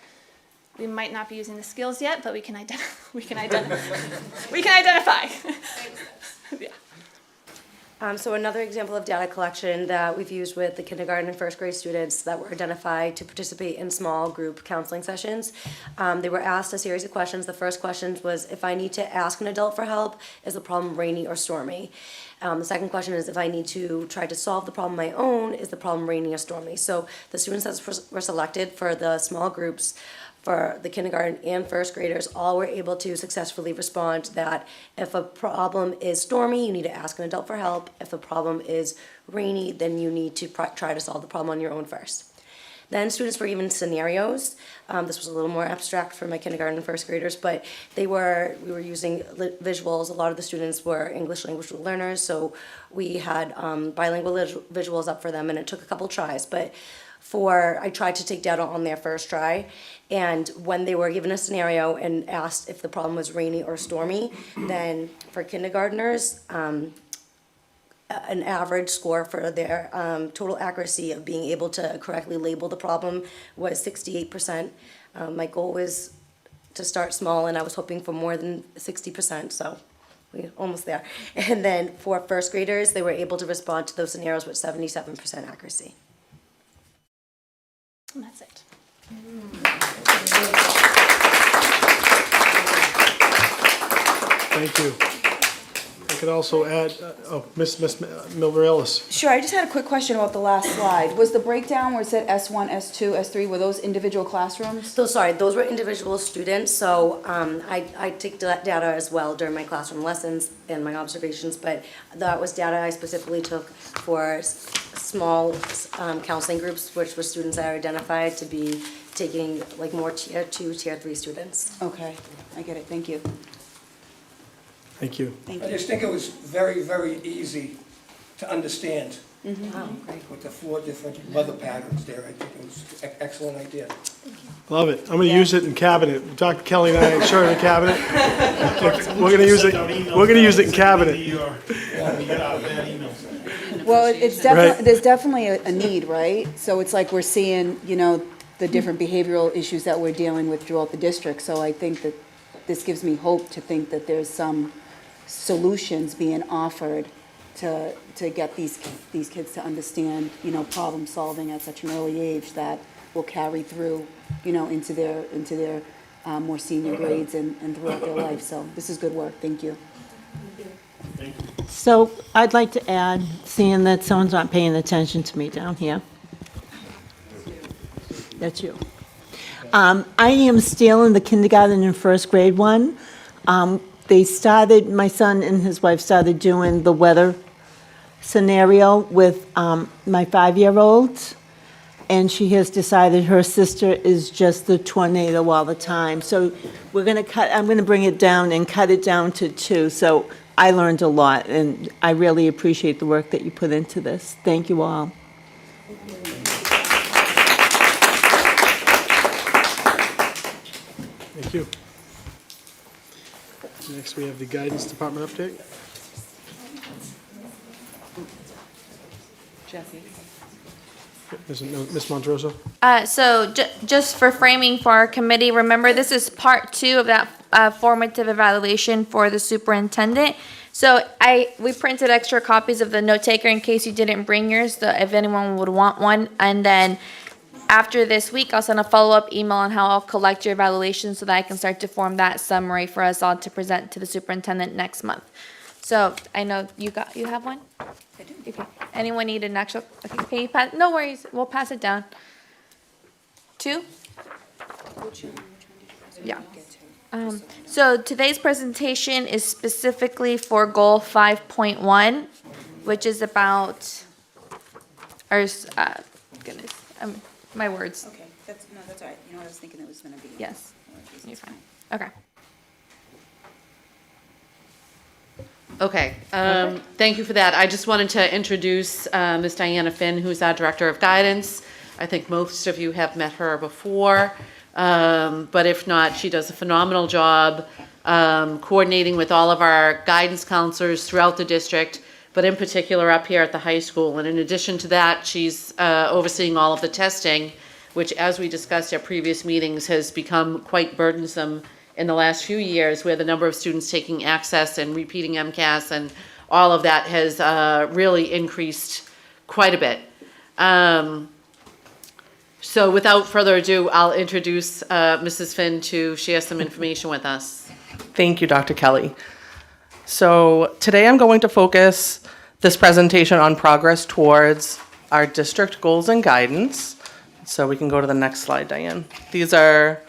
We might not be using the skills yet, but we can identify. we can identify. Yeah. So another example of data collection that we've used with the kindergarten and 1st grade students that were identified to participate in small group counseling sessions. They were asked a series of questions. The first question was, if I need to ask an adult for help, is the problem rainy or stormy? The second question is, if I need to try to solve the problem on my own, is the problem rainy or stormy? So the students that were selected for the small groups for the kindergarten and 1st graders all were able to successfully respond that if a problem is stormy, you need to ask an adult for help. If the problem is rainy, then you need to try to solve the problem on your own first. Then students were given scenarios. This was a little more abstract for my kindergarten and 1st graders, but we were using visuals. A lot of the students were English language learners, so we had bilingual visuals up for them, and it took a couple tries. But I tried to take data on their first try, and when they were given a scenario and asked if the problem was rainy or stormy, then for kindergartners, an average score for their total accuracy of being able to correctly label the problem was 68%. My goal was to start small, and I was hoping for more than 60%, so we're almost there. And then for 1st graders, they were able to respond to those scenarios with 77% accuracy. And that's it. Thank you. I could also add, Miss Milver-Ellis. Sure, I just had a quick question about the last slide. Was the breakdown where it said S1, S2, S3, were those individual classrooms? So sorry, those were individual students, so I take that data as well during my classroom lessons and my observations, but that was data I specifically took for small counseling groups, which were students I identified to be taking like more tier 2, tier 3 students. Okay, I get it, thank you. Thank you. I just think it was very, very easy to understand Wow, great. with the 4 different weather patterns there. I think it was an excellent idea. Love it. I'm going to use it in cabinet. Dr. Kelly and I are sharing a cabinet. We're going to use it. We're going to use it in cabinet. Well, it's definitely, there's definitely a need, right? So it's like we're seeing, you know, the different behavioral issues that we're dealing with throughout the district. So I think that this gives me hope to think that there's some solutions being offered to get these kids to understand, you know, problem solving at such an early age that will carry through, you know, into their more senior grades and throughout their life. So this is good work. Thank you. So I'd like to add, seeing that someone's not paying attention to me down here. That's you. I am still in the kindergarten and first grade one. They started, my son and his wife started doing the weather scenario with my 5-year-old, and she has decided her sister is just the tornado all the time. So I'm going to bring it down and cut it down to 2. So I learned a lot, and I really appreciate the work that you put into this. Thank you all. Thank you. Next, we have the guidance department update. Jesse. Ms. Montroso. So just for framing for our committee, remember this is part 2 of that formative evaluation for the superintendent. So we printed extra copies of the note taker in case you didn't bring yours, if anyone would want one. And then after this week, I'll send a follow-up email on how I'll collect your evaluation so that I can start to form that summary for us all to present to the superintendent next month. So I know you have one? I do. Okay. Anyone need an actual, okay, can you pass, no worries, we'll pass it down. 2? Yeah. So today's presentation is specifically for goal 5.1, which is about our, goodness, my words. Okay, that's all right. You know, I was thinking it was going to be. Yes, you're fine. Okay. Okay, thank you for that. I just wanted to introduce Ms. Diana Finn, who's our Director of Guidance. I think most of you have met her before, but if not, she does a phenomenal job coordinating with all of our guidance counselors throughout the district, but in particular up here at the high school. And in addition to that, she's overseeing all of the testing, which, as we discussed at previous meetings, has become quite burdensome in the last few years, where the number of students taking access and repeating MCAS and all of that has really increased quite a bit. So without further ado, I'll introduce Mrs. Finn to share some information with us. Thank you, Dr. Kelly. So today I'm going to focus this presentation on progress towards our district goals and guidance. So we can go to the next slide, Diane. These are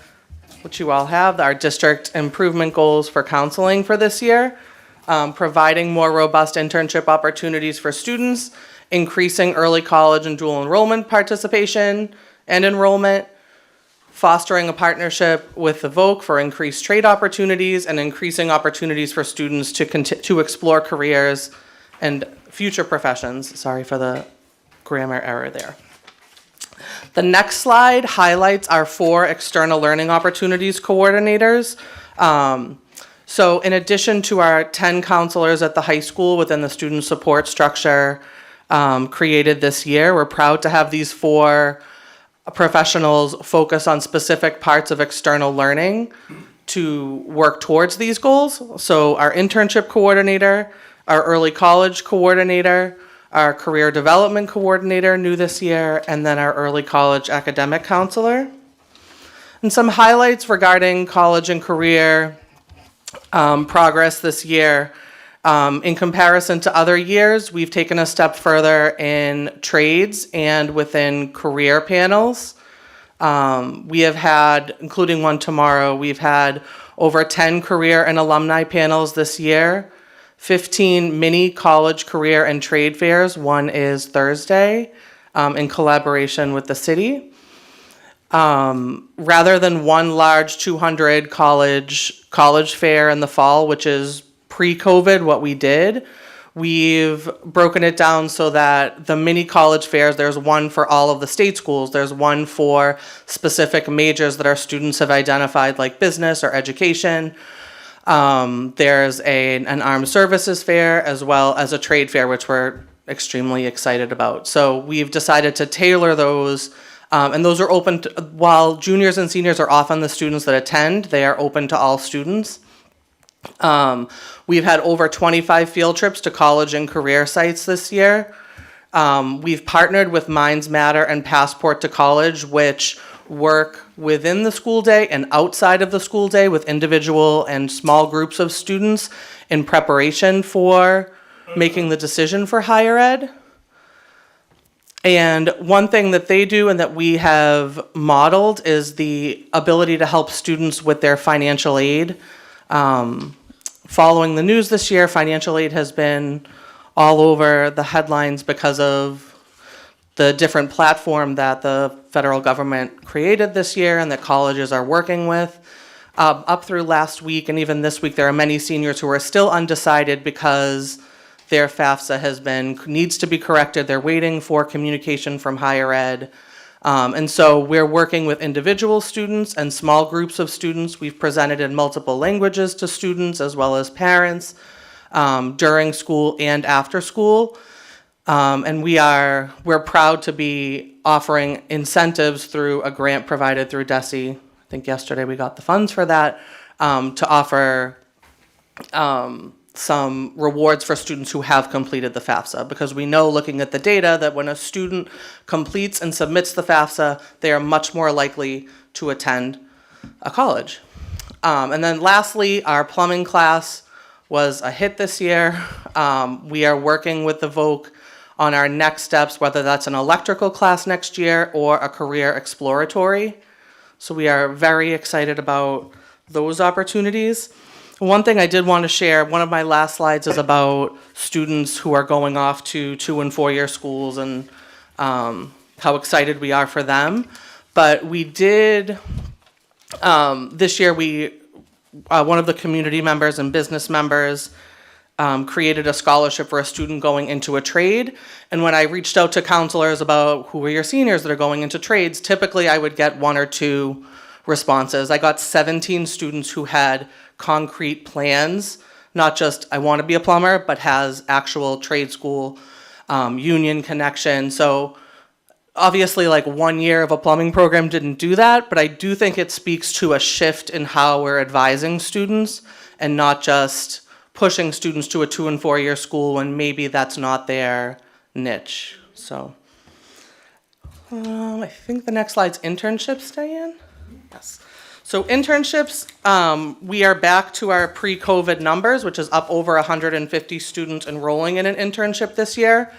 what you all have, our district improvement goals for counseling for this year, providing more robust internship opportunities for students, increasing early college and dual enrollment participation and enrollment, fostering a partnership with the VOC for increased trade opportunities, and increasing opportunities for students to explore careers and future professions. Sorry for the grammar error there. The next slide highlights our 4 external learning opportunities coordinators. So in addition to our 10 counselors at the high school within the student support structure created this year, we're proud to have these 4 professionals focus on specific parts of external learning to work towards these goals. So our internship coordinator, our early college coordinator, our career development coordinator, new this year, and then our early college academic counselor. And some highlights regarding college and career progress this year. In comparison to other years, we've taken a step further in trades and within career panels. We have had, including one tomorrow, we've had over 10 career and alumni panels this year, 15 mini college career and trade fairs. One is Thursday in collaboration with the city. Rather than one large 200 college fair in the fall, which is pre-COVID what we did, we've broken it down so that the mini college fairs, there's one for all of the state schools, there's one for specific majors that our students have identified, like business or education. There's an armed services fair as well as a trade fair, which we're extremely excited about. So we've decided to tailor those, and those are open to, while juniors and seniors are often the students that attend, they are open to all students. We've had over 25 field trips to college and career sites this year. We've partnered with Minds Matter and Passport to College, which work within the school day and outside of the school day with individual and small groups of students in preparation for making the decision for higher ed. And one thing that they do and that we have modeled is the ability to help students with their financial aid. Following the news this year, financial aid has been all over the headlines because of the different platform that the federal government created this year and that colleges are working with. Up through last week and even this week, there are many seniors who are still undecided because their FAFSA needs to be corrected. They're waiting for communication from higher ed. And so we're working with individual students and small groups of students. We've presented in multiple languages to students as well as parents during school and after school. And we're proud to be offering incentives through a grant provided through DESE. I think yesterday we got the funds for that, to offer some rewards for students who have completed the FAFSA, because we know, looking at the data, that when a student completes and submits the FAFSA, they are much more likely to attend a college. And then lastly, our plumbing class was a hit this year. We are working with the VOC on our next steps, whether that's an electrical class next year or a career exploratory. So we are very excited about those opportunities. One thing I did want to share, one of my last slides is about students who are going off to 2- and 4-year schools and how excited we are for them. But we did, this year, one of the community members and business members created a scholarship for a student going into a trade. And when I reached out to counselors about who are your seniors that are going into trades, typically I would get 1 or 2 responses. I got 17 students who had concrete plans, not just I want to be a plumber, but has actual trade school union connection. So obviously, like 1 year of a plumbing program didn't do that, but I do think it speaks to a shift in how we're advising students and not just pushing students to a 2- and 4-year school when maybe that's not their niche. So I think the next slide's internships, Diane? Yes. So internships, we are back to our pre-COVID numbers, which is up over 150 students enrolling in an internship this year.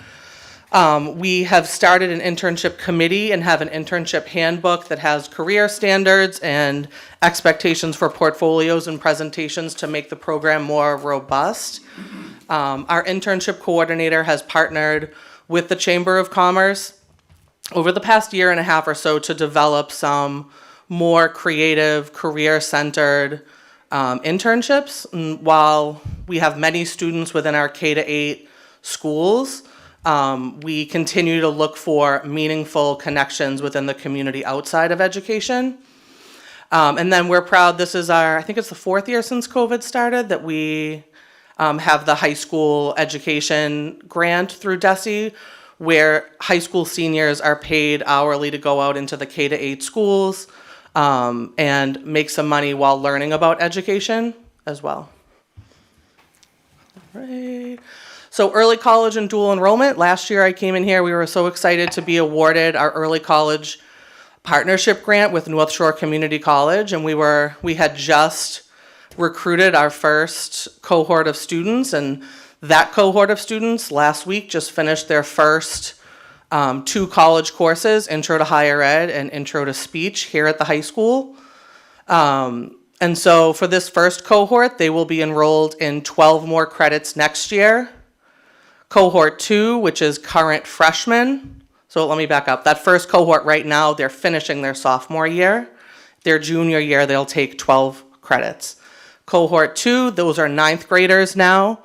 We have started an internship committee and have an internship handbook that has career standards and expectations for portfolios and presentations to make the program more robust. Our internship coordinator has partnered with the Chamber of Commerce over the past 1.5 years or so to develop some more creative, career-centered internships. And while we have many students within our K-8 schools, we continue to look for meaningful connections within the community outside of education. And then we're proud, this is I think it's the 4th year since COVID started, that we have the high school education grant through DESE, where high school seniors are paid hourly to go out into the K-8 schools and make some money while learning about education as well. All right. So early college and dual enrollment, last year I came in here, we were so excited to be awarded our early college partnership grant with North Shore Community College, and we had just recruited our first cohort of students, and that cohort of students last week just finished their first 2 college courses, Intro to Higher Ed and Intro to Speech, here at the high school. And so for this first cohort, they will be enrolled in 12 more credits next year. Cohort 2, which is current freshmen. So let me back up. That first cohort right now, they're finishing their sophomore year. Their junior year, they'll take 12 credits. Cohort 2, those are 9th graders now.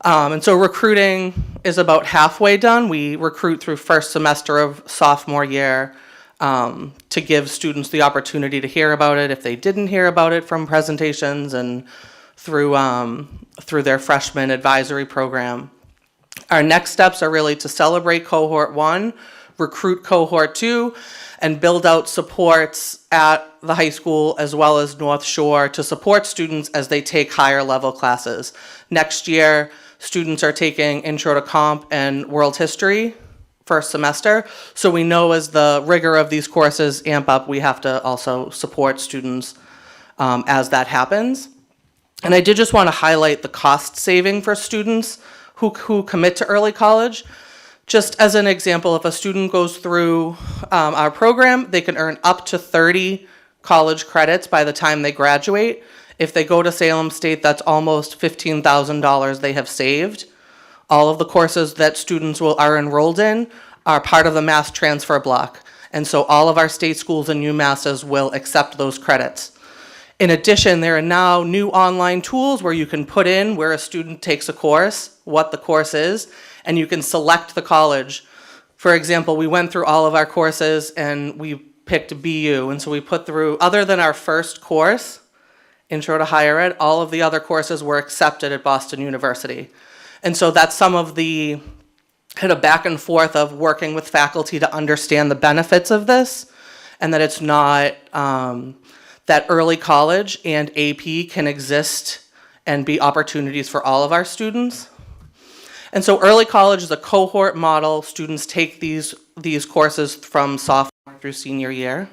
And so recruiting is about halfway done. We recruit through first semester of sophomore year to give students the opportunity to hear about it if they didn't hear about it from presentations, and through their freshman advisory program. Our next steps are really to celebrate cohort 1, recruit cohort 2, and build out supports at the high school as well as North Shore to support students as they take higher level classes. Next year, students are taking Intro to Comp and World History first semester. So we know as the rigor of these courses amp up, we have to also support students as that happens. And I did just want to highlight the cost saving for students who commit to early college. Just as an example, if a student goes through our program, they can earn up to 30 college credits by the time they graduate. If they go to Salem State, that's almost $15,000 they have saved. All of the courses that students are enrolled in are part of the mass transfer block. And so all of our state schools and UMasses will accept those credits. In addition, there are now new online tools where you can put in where a student takes a course, what the course is, and you can select the college. For example, we went through all of our courses and we picked BU, and so we put through, other than our first course, Intro to Higher Ed, all of the other courses were accepted at Boston University. And so that's some of the kind of back and forth of working with faculty to understand the benefits of this, and that it's not, that early college and AP can exist and be opportunities for all of our students. And so early college is a cohort model. Students take these courses from sophomore through senior year.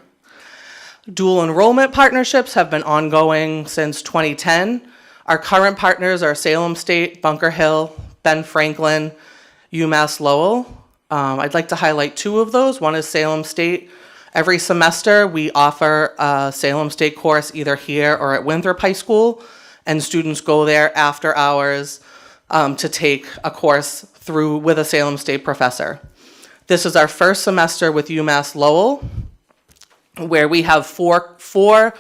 Dual enrollment partnerships have been ongoing since 2010. Our current partners are Salem State, Bunker Hill, Ben Franklin, UMass Lowell. I'd like to highlight 2 of those. One is Salem State. Every semester, we offer a Salem State course either here or at Winthrop High School, and students go there after hours to take a course through with a Salem State professor. This is our first semester with UMass Lowell, where we have four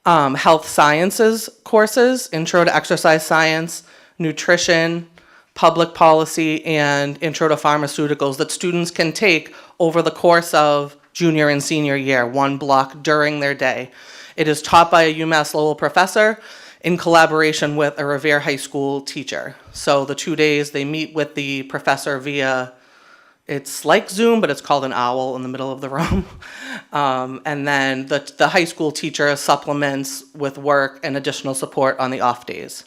health sciences courses: Intro to Exercise Science, Nutrition, Public Policy, and Intro to Pharmaceuticals that students can take over the course of junior and senior year, 1 block during their day. It is taught by a UMass Lowell professor in collaboration with a Revere High School teacher. So the 2 days they meet with the professor via, it's like Zoom, but it's called an owl in the middle of the room. And then the high school teacher supplements with work and additional support on the off days.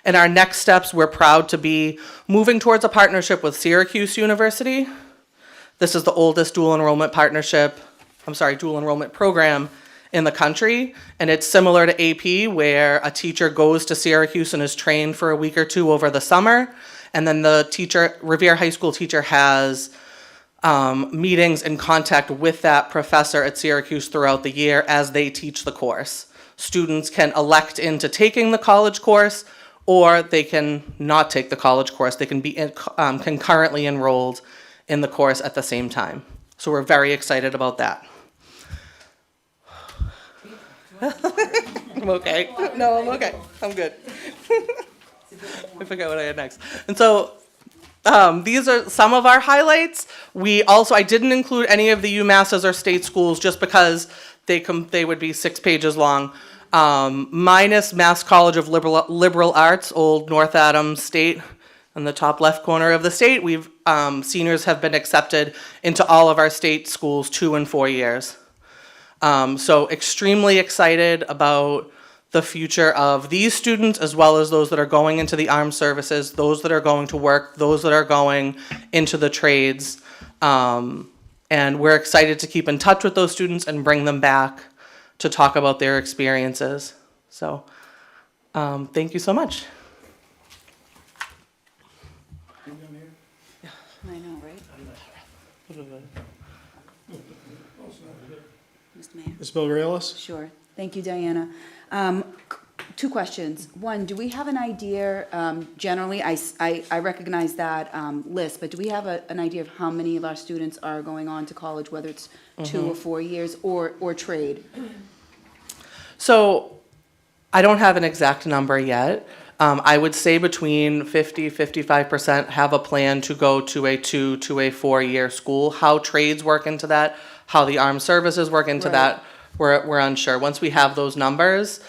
And our next steps, we're proud to be moving towards a partnership with Syracuse University. This is the oldest dual enrollment program in the country. And it's similar to AP, where a teacher goes to Syracuse and is trained for a week or 2 over the summer. And then the Revere High School teacher has meetings and contact with that professor at Syracuse throughout the year as they teach the course. Students can elect into taking the college course, or they can not take the college course. They can be concurrently enrolled in the course at the same time. So we're very excited about that. I'm okay. No, I'm okay. I'm good. I forgot what I had next. And so these are some of our highlights. I didn't include any of the UMasses or state schools just because they would be 6 pages long. Minus Mass College of Liberal Arts, Old North Adams State, in the top left corner of the state. Seniors have been accepted into all of our state schools 2 and 4 years. So extremely excited about the future of these students as well as those that are going into the armed services, those that are going to work, those that are going into the trades. And we're excited to keep in touch with those students and bring them back to talk about their experiences. So thank you so much. I know, right? Mr. Mayor? Ms. Belrealis? Sure. Thank you, Diana. Two questions. One, do we have an idea, generally, I recognize that list, but do we have an idea of how many of our students are going on to college, whether it's 2 or 4 years, or trade? So I don't have an exact number yet. I would say between 50-55% have a plan to go to a 2 to a 4-year school. How trades work into that, how the armed services work into that, we're unsure. Once we have those numbers,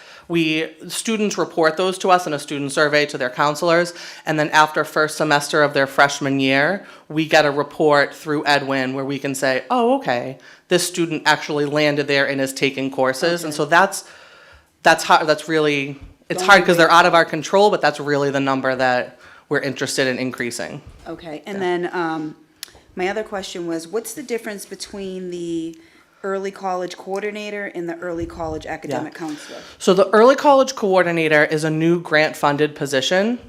students report those to us in a student survey to their counselors, and then after first semester of their freshman year, we get a report through Edwin where we can say, oh, okay, this student actually landed there and is taking courses. And so that's hard. That's really, it's hard because they're out of our control, but that's really the number that we're interested in increasing. Okay, and then my other question was, what's the difference between the early college coordinator and the early college academic counselor? So the early college coordinator is a new grant-funded position,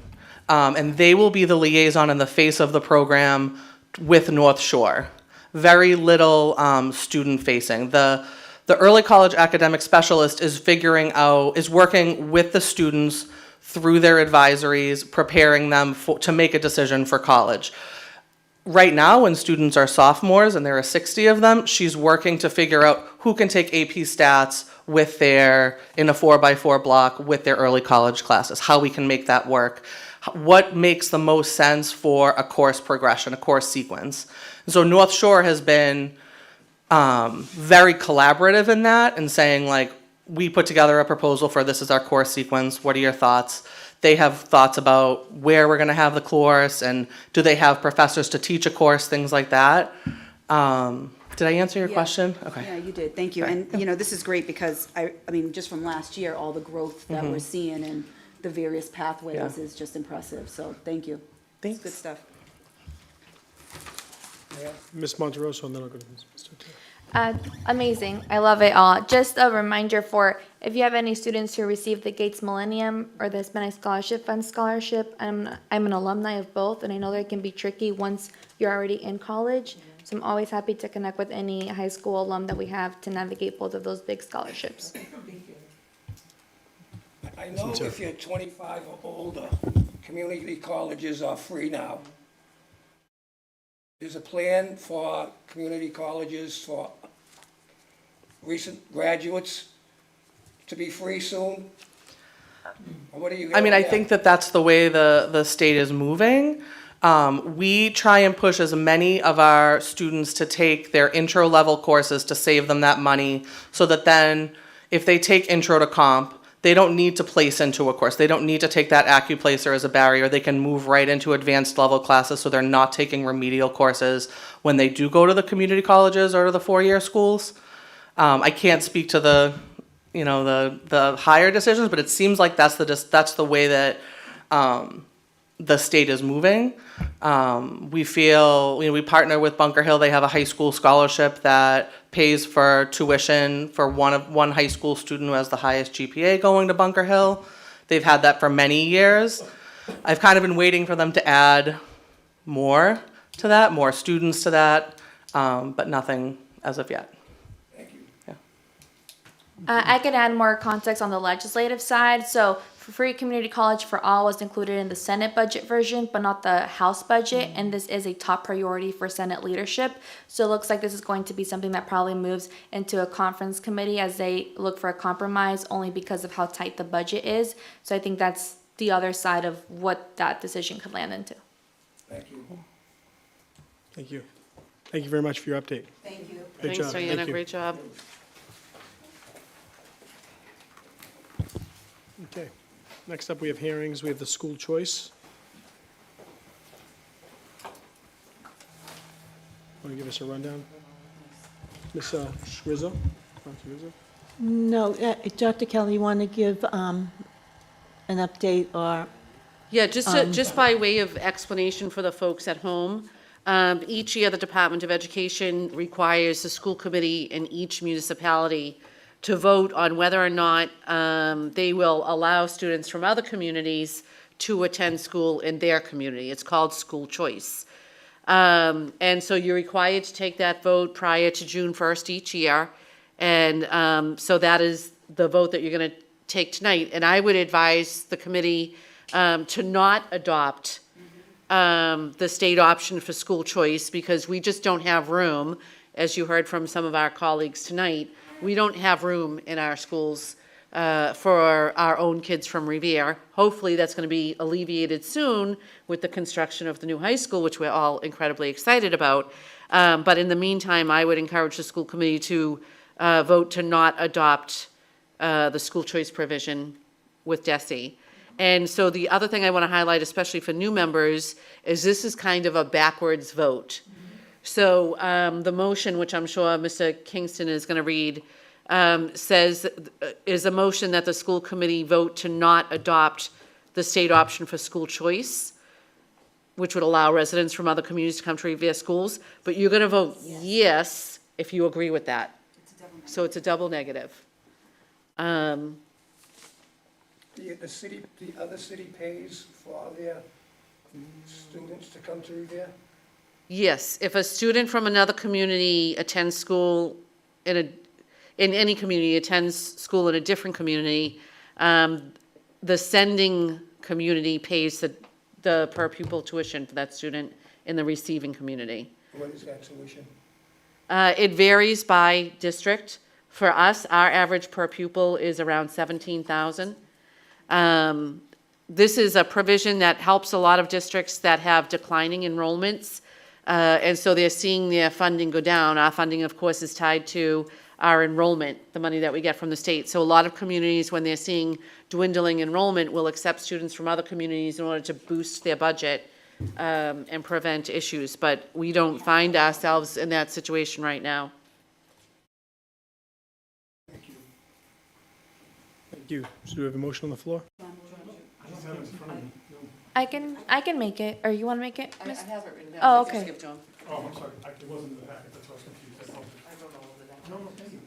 and they will be the liaison in the face of the program with North Shore. Very little student-facing. The early college academic specialist is working with the students through their advisories, preparing them to make a decision for college. Right now, when students are sophomores, and there are 60 of them, she's working to figure out who can take AP Stats in a 4x4 block with their early college classes, how we can make that work, what makes the most sense for a course progression, a course sequence. And so North Shore has been very collaborative in that and saying, like, we put together a proposal for this is our course sequence, what are your thoughts? They have thoughts about where we're going to have the course and do they have professors to teach a course, things like that. Did I answer your question? Okay. Yeah, you did. Thank you. And, this is great because, I mean, just from last year, all the growth that we're seeing in the various pathways is just impressive. So thank you. Thanks. It's good stuff. Ms. Monteroso, and then I'll go to Mr. Taylor. Amazing. I love it all. Just a reminder for if you have any students who received the Gates Millennium or the Hispanic Scholarship Fund Scholarship, I'm an alumni of both, and I know that it can be tricky once you're already in college. So I'm always happy to connect with any high school alum that we have to navigate both of those big scholarships. I know if you're 25 or older, community colleges are free now. There's a plan for community colleges for recent graduates to be free soon? Or what do you? I think that's the way the state is moving. We try and push as many of our students to take their intro level courses to save them that money so that then if they take intro to comp, they don't need to place into a course. They don't need to take that AccuPlacer as a barrier. They can move right into advanced level classes so they're not taking remedial courses when they do go to the community colleges or to the 4-year schools. I can't speak to the higher decisions, but it seems like that's the way that the state is moving. We feel, we partner with Bunker Hill. They have a high school scholarship that pays for tuition for one high school student who has the highest GPA going to Bunker Hill. They've had that for many years. I've kind of been waiting for them to add more to that, more students to that, but nothing as of yet. I could add more context on the legislative side. So free community college for all was included in the Senate budget version, but not the House budget. And this is a top priority for Senate leadership. So it looks like this is going to be something that probably moves into a conference committee as they look for a compromise only because of how tight the budget is. So I think that's the other side of what that decision could land into. Thank you. Thank you. Thank you very much for your update. Thank you. Great job. Diana. Thank you. Great job. Okay. Next up, we have hearings. We have the school choice. Want to give us a rundown? Ms. Rizzo? Dr. Rizzo? No, Dr. Kelly, you want to give an update or? Yeah, just by way of explanation for the folks at home, each year the Department of Education requires the school committee in each municipality to vote on whether or not they will allow students from other communities to attend school in their community. It's called school choice. And so you're required to take that vote prior to June 1st each year. And so that is the vote that you're going to take tonight. And I would advise the committee to not adopt the state option for school choice, because we just don't have room, as you heard from some of our colleagues tonight, we don't have room in our schools for our own kids from Revere. Hopefully that's going to be alleviated soon with the construction of the new high school, which we're all incredibly excited about. But in the meantime, I would encourage the school committee to vote to not adopt the school choice provision with DESE. And so the other thing I want to highlight, especially for new members, is this is kind of a backwards vote. So the motion, which I'm sure Mr. Kingston is going to read, is a motion that the school committee vote to not adopt the state option for school choice, which would allow residents from other communities to come to Revere schools. But you're going to vote yes if you agree with that. So it's a double negative. The other city pays for their students to come to Revere? Yes, if a student from another community attends school in any community, attends school in a different community, the sending community pays the per pupil tuition for that student in the receiving community. What is that tuition? It varies by district. For us, our average per pupil is around $17,000. This is a provision that helps a lot of districts that have declining enrollments, and so they're seeing their funding go down. Our funding, of course, is tied to our enrollment, the money that we get from the state. So a lot of communities, when they're seeing dwindling enrollment, will accept students from other communities in order to boost their budget and prevent issues. But we don't find ourselves in that situation right now. Thank you. So do we have a motion on the floor? I can make it, or you want to make it? I have it written down. Oh, I just okay. give it to him. Oh, I'm sorry. It wasn't in the packet. That's why I was confused. I don't know over that. No, thank you.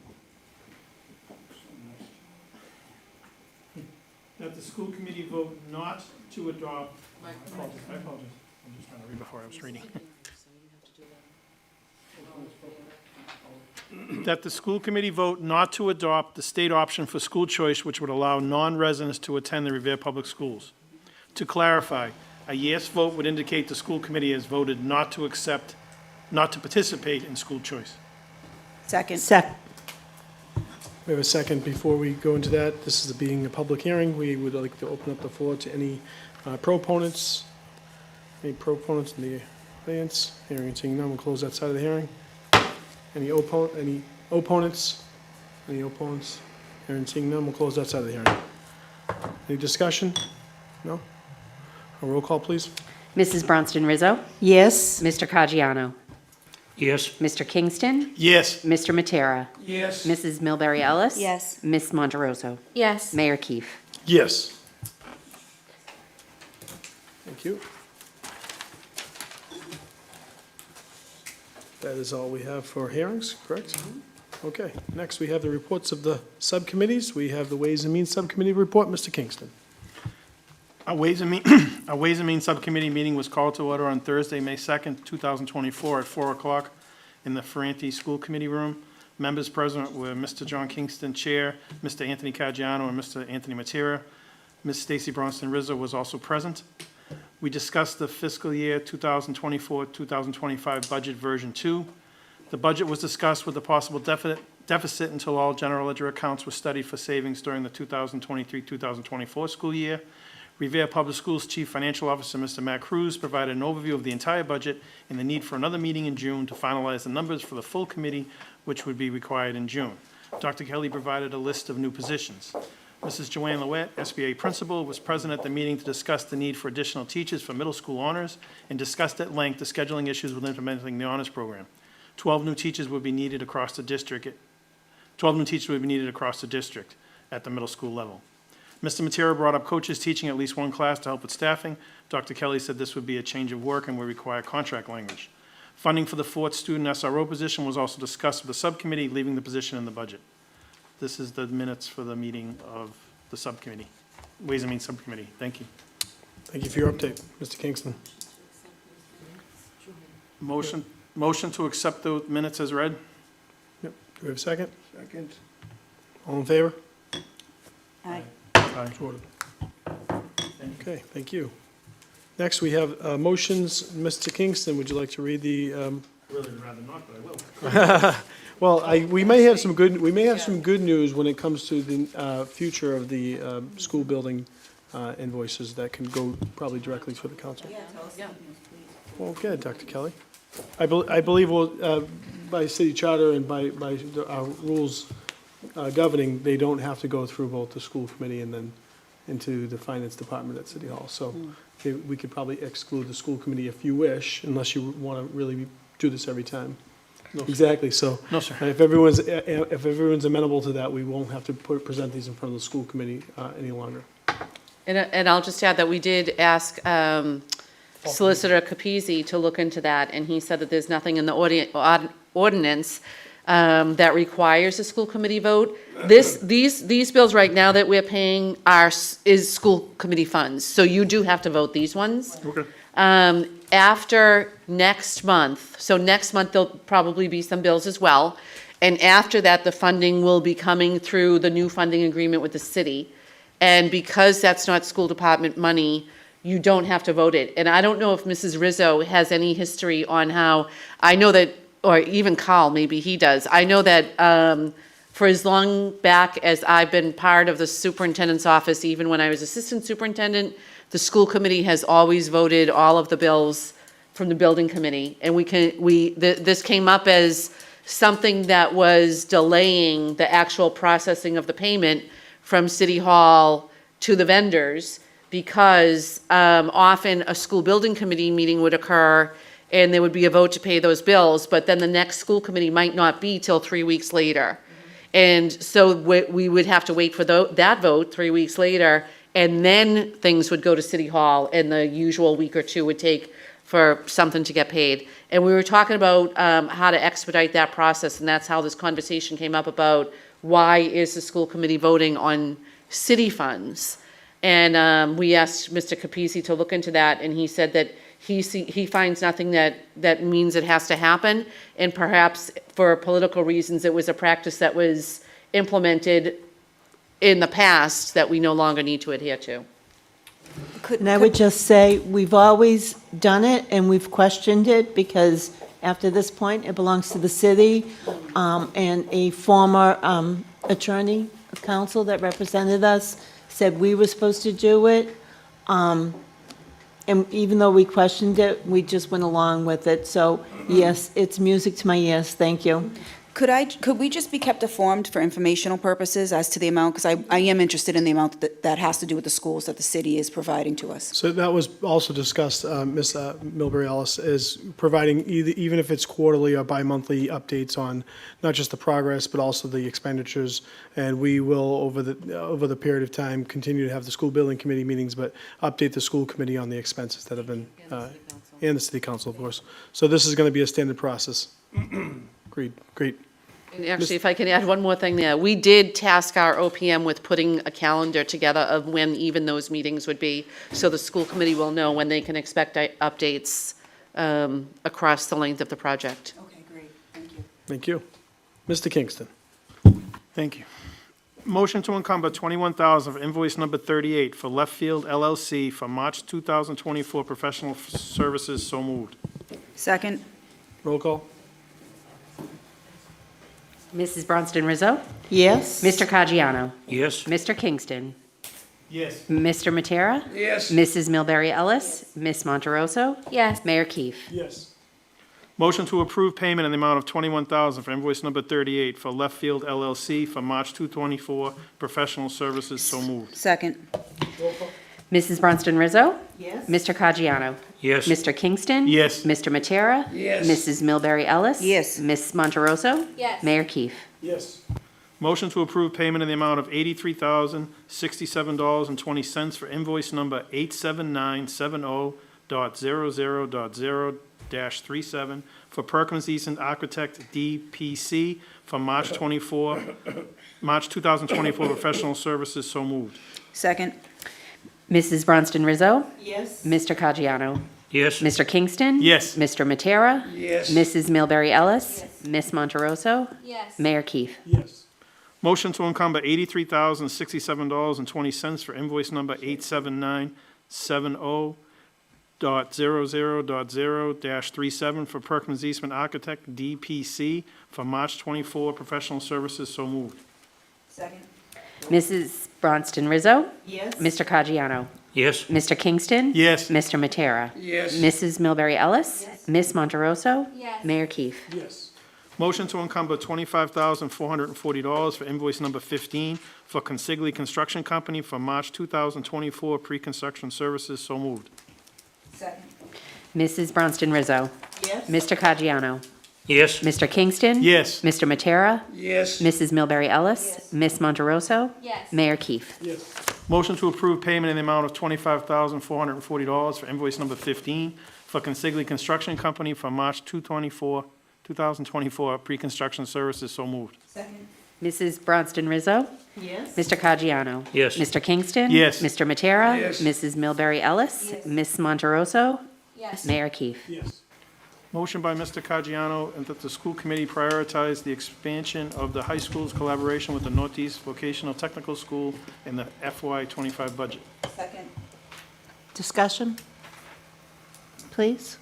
That the school committee vote not to adopt. I apologize. I'm just trying to read before I was reading. That the school committee vote not to adopt the state option for school choice, which would allow non-residents to attend the Revere Public Schools. To clarify, a yes vote would indicate the school committee has voted not to participate in school choice. Second. We have a second. Before we go into that, this is being a public hearing. We would like to open up the floor to any proponents. Any proponents in the audience? Hearing and seeing none, we'll close that side of the hearing. Any opponents? Any opponents? Hearing and seeing none, we'll close that side of the hearing. Any discussion? No? A roll call, please. Mrs. Bronston Rizzo? Yes. Mr. Caggiano? Yes. Mr. Kingston? Yes. Mr. Matera? Yes. Mrs. Milbury Ellis? Yes. Ms. Monteroso? Yes. Mayor Keefe? Yes. Thank you. That is all we have for hearings, correct? Okay, next we have the reports of the subcommittees. We have the Ways and Means Subcommittee report. Mr. Kingston. Our Ways and Means Subcommittee meeting was called to order on Thursday, May 2nd, 2024 at 4 o'clock in the Ferranti School Committee Room. Members present were Mr. John Kingston, Chair, Mr. Anthony Caggiano, and Mr. Anthony Matera. Ms. Stacy Bronston Rizzo was also present. We discussed the fiscal year 2024-2025 budget version 2. The budget was discussed with a possible deficit until all general ledger accounts were studied for savings during the 2023-2024 school year. Revere Public Schools Chief Financial Officer, Mr. Matt Cruz, provided an overview of the entire budget and the need for another meeting in June to finalize the numbers for the full committee, which would be required in June. Dr. Kelly provided a list of new positions. Mrs. Joanne Lowett, SBA Principal, was present at the meeting to discuss the need for additional teachers for middle school honors and discussed at length the scheduling issues with implementing the honors program. 12 new teachers would be needed across the district. 12 new teachers would be needed across the district at the middle school level. Mr. Matera brought up coaches teaching at least one class to help with staffing. Dr. Kelly said this would be a change of work and would require contract language. Funding for the 4th student SRO position was also discussed with the subcommittee, leaving the position in the budget. This is the minutes for the meeting of the subcommittee, Ways and Means Subcommittee. Thank you. Thank you for your update, Mr. Kingston. Motion to accept the minutes as read? Yep. Do we have a second? Second. All in favor? Aye. Aye. Okay, thank you. Next, we have motions. Mr. Kingston, would you like to read the? Really would rather not, but I will. Well, we may have some good news when it comes to the future of the school building invoices that can go probably directly to the council. Well, good, Dr. Kelly. I believe we'll, by city charter and by our rules governing, they don't have to go through both the school committee and then into the finance department at City Hall. So we could probably exclude the school committee if you wish, unless you want to really do this every time. No, sir. Exactly, so. No, sir. If everyone's amenable to that, we won't have to present these in front of the school committee any longer. And I'll just add that we did ask Solicitor Capizzi to look into that, and he said that there's nothing in the ordinance that requires a school committee vote. These bills right now that we're paying is school committee funds, so you do have to vote these ones. Okay. After next month, so next month there'll probably be some bills as well, and after that, the funding will be coming through the new funding agreement with the city. And because that's not school department money, you don't have to vote it. And I don't know if Mrs. Rizzo has any history on how, I know that, or even Carl, maybe he does. I know that for as long back as I've been part of the superintendent's office, even when I was assistant superintendent, the school committee has always voted all of the bills from the building committee. And this came up as something that was delaying the actual processing of the payment from City Hall to the vendors, because often a school building committee meeting would occur and there would be a vote to pay those bills, but then the next school committee might not be till 3 weeks later. And so we would have to wait for that vote 3 weeks later, and then things would go to City Hall, and the usual week or two would take for something to get paid. And we were talking about how to expedite that process, and that's how this conversation came up about why is the school committee voting on city funds? And we asked Mr. Capizzi to look into that, and he said that he finds nothing that means it has to happen, and perhaps for political reasons, it was a practice that was implemented in the past that we no longer need to adhere to. And I would just say, we've always done it, and we've questioned it, because after this point, it belongs to the city, and a former attorney, counsel that represented us, said we were supposed to do it. And even though we questioned it, we just went along with it. So, yes, it's music to my ears. Thank you. Could we just be kept informed for informational purposes as to the amount? Because I am interested in the amount that has to do with the schools that the city is providing to us. So that was also discussed, Ms. Milbury Ellis, is providing even if it's quarterly or bi-monthly updates on not just the progress, but also the expenditures. And we will, over the period of time, continue to have the school building committee meetings, but update the school committee on the expenses that have been, and the city council, of course. So this is going to be a standard process. Agreed. Great. And actually, if I can add one more thing there, we did task our OPM with putting a calendar together of when even those meetings would be, so the school committee will know when they can expect updates across the length of the project. Okay, great. Thank you. Thank you. Mr. Kingston. Thank you. Motion to encumber $21,000 for invoice number 38 for Left Field LLC for March 2024 professional services. So moved. Second. Roll call. Mrs. Bronston Rizzo? Yes. Mr. Caggiano? Yes. Mr. Kingston? Yes. Mr. Matera? Yes. Mrs. Milbury Ellis? Ms. Monteroso? Yes. Mayor Keefe? Yes. Motion to approve payment in the amount of $21,000 for invoice number 38 for Left Field LLC for March 2024 professional services. So moved. Second. Mrs. Bronston Rizzo? Yes. Mr. Caggiano? Yes. Mr. Kingston? Yes. Mr. Matera? Yes. Mrs. Milbury Ellis? Yes. Ms. Monteroso? Yes. Mayor Keefe? Yes. Motion to approve payment in the amount of $83,067.20 for invoice number 87970.00.0-37 for Perkins Easton Architect DPC for March 2024 professional services. So moved. Second. Mrs. Bronston Rizzo? Yes. Mr. Caggiano? Yes. Mr. Kingston? Yes. Mr. Matera? Yes. Mrs. Milbury Ellis? Ms. Monteroso? Yes. Mayor Keefe? Yes. Motion to encumber $83,067.20 for invoice number 87970.00.0-37 for Perkins Eastman Architect DPC for March 24 professional services. So moved. Second. Mrs. Bronston Rizzo? Yes. Mr. Caggiano? Yes. Mr. Kingston? Yes. Mr. Matera? Yes. Mrs. Milbury Ellis? Ms. Monteroso? Yes. Mayor Keefe? Yes. Motion to encumber $25,440 for invoice number 15 for Consigli Construction Company for March 2024 pre-construction services. So moved. Second. Mrs. Bronston Rizzo? Yes. Mr. Caggiano? Yes. Mr. Kingston? Yes. Mr. Matera? Yes. Mrs. Milbury Ellis? Ms. Monteroso? Yes. Mayor Keefe? Yes. Motion to approve payment in the amount of $25,440 for invoice number 15 for Consigli Construction Company for March 2024 pre-construction services. So moved. Second. Mrs. Bronston Rizzo? Yes. Mr. Caggiano? Yes. Mr. Kingston? Yes. Mr. Matera? Yes. Mrs. Milbury Ellis? Ms. Monteroso? Yes. Mayor Keefe? Yes. Motion by Mr. Caggiano and that the school committee prioritize the expansion of the high school's collaboration with the Northeast Vocational Technical School in the FY25 budget. Second. Discussion? Please?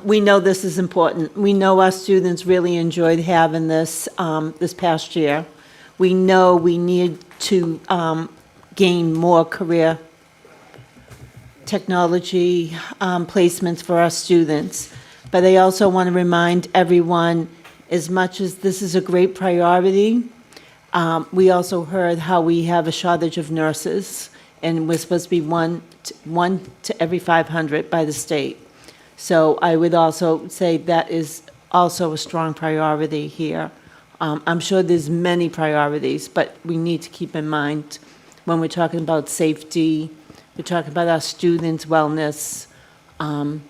We know this is important. We know our students really enjoyed having this, this past year. We know we need to gain more career technology placements for our students. But I also want to remind everyone, as much as this is a great priority, we also heard how we have a shortage of nurses, and we're supposed to be one to every 500 by the state. So I would also say that is also a strong priority here. I'm sure there's many priorities, but we need to keep in mind when we're talking about safety, we're talking about our students' wellness, and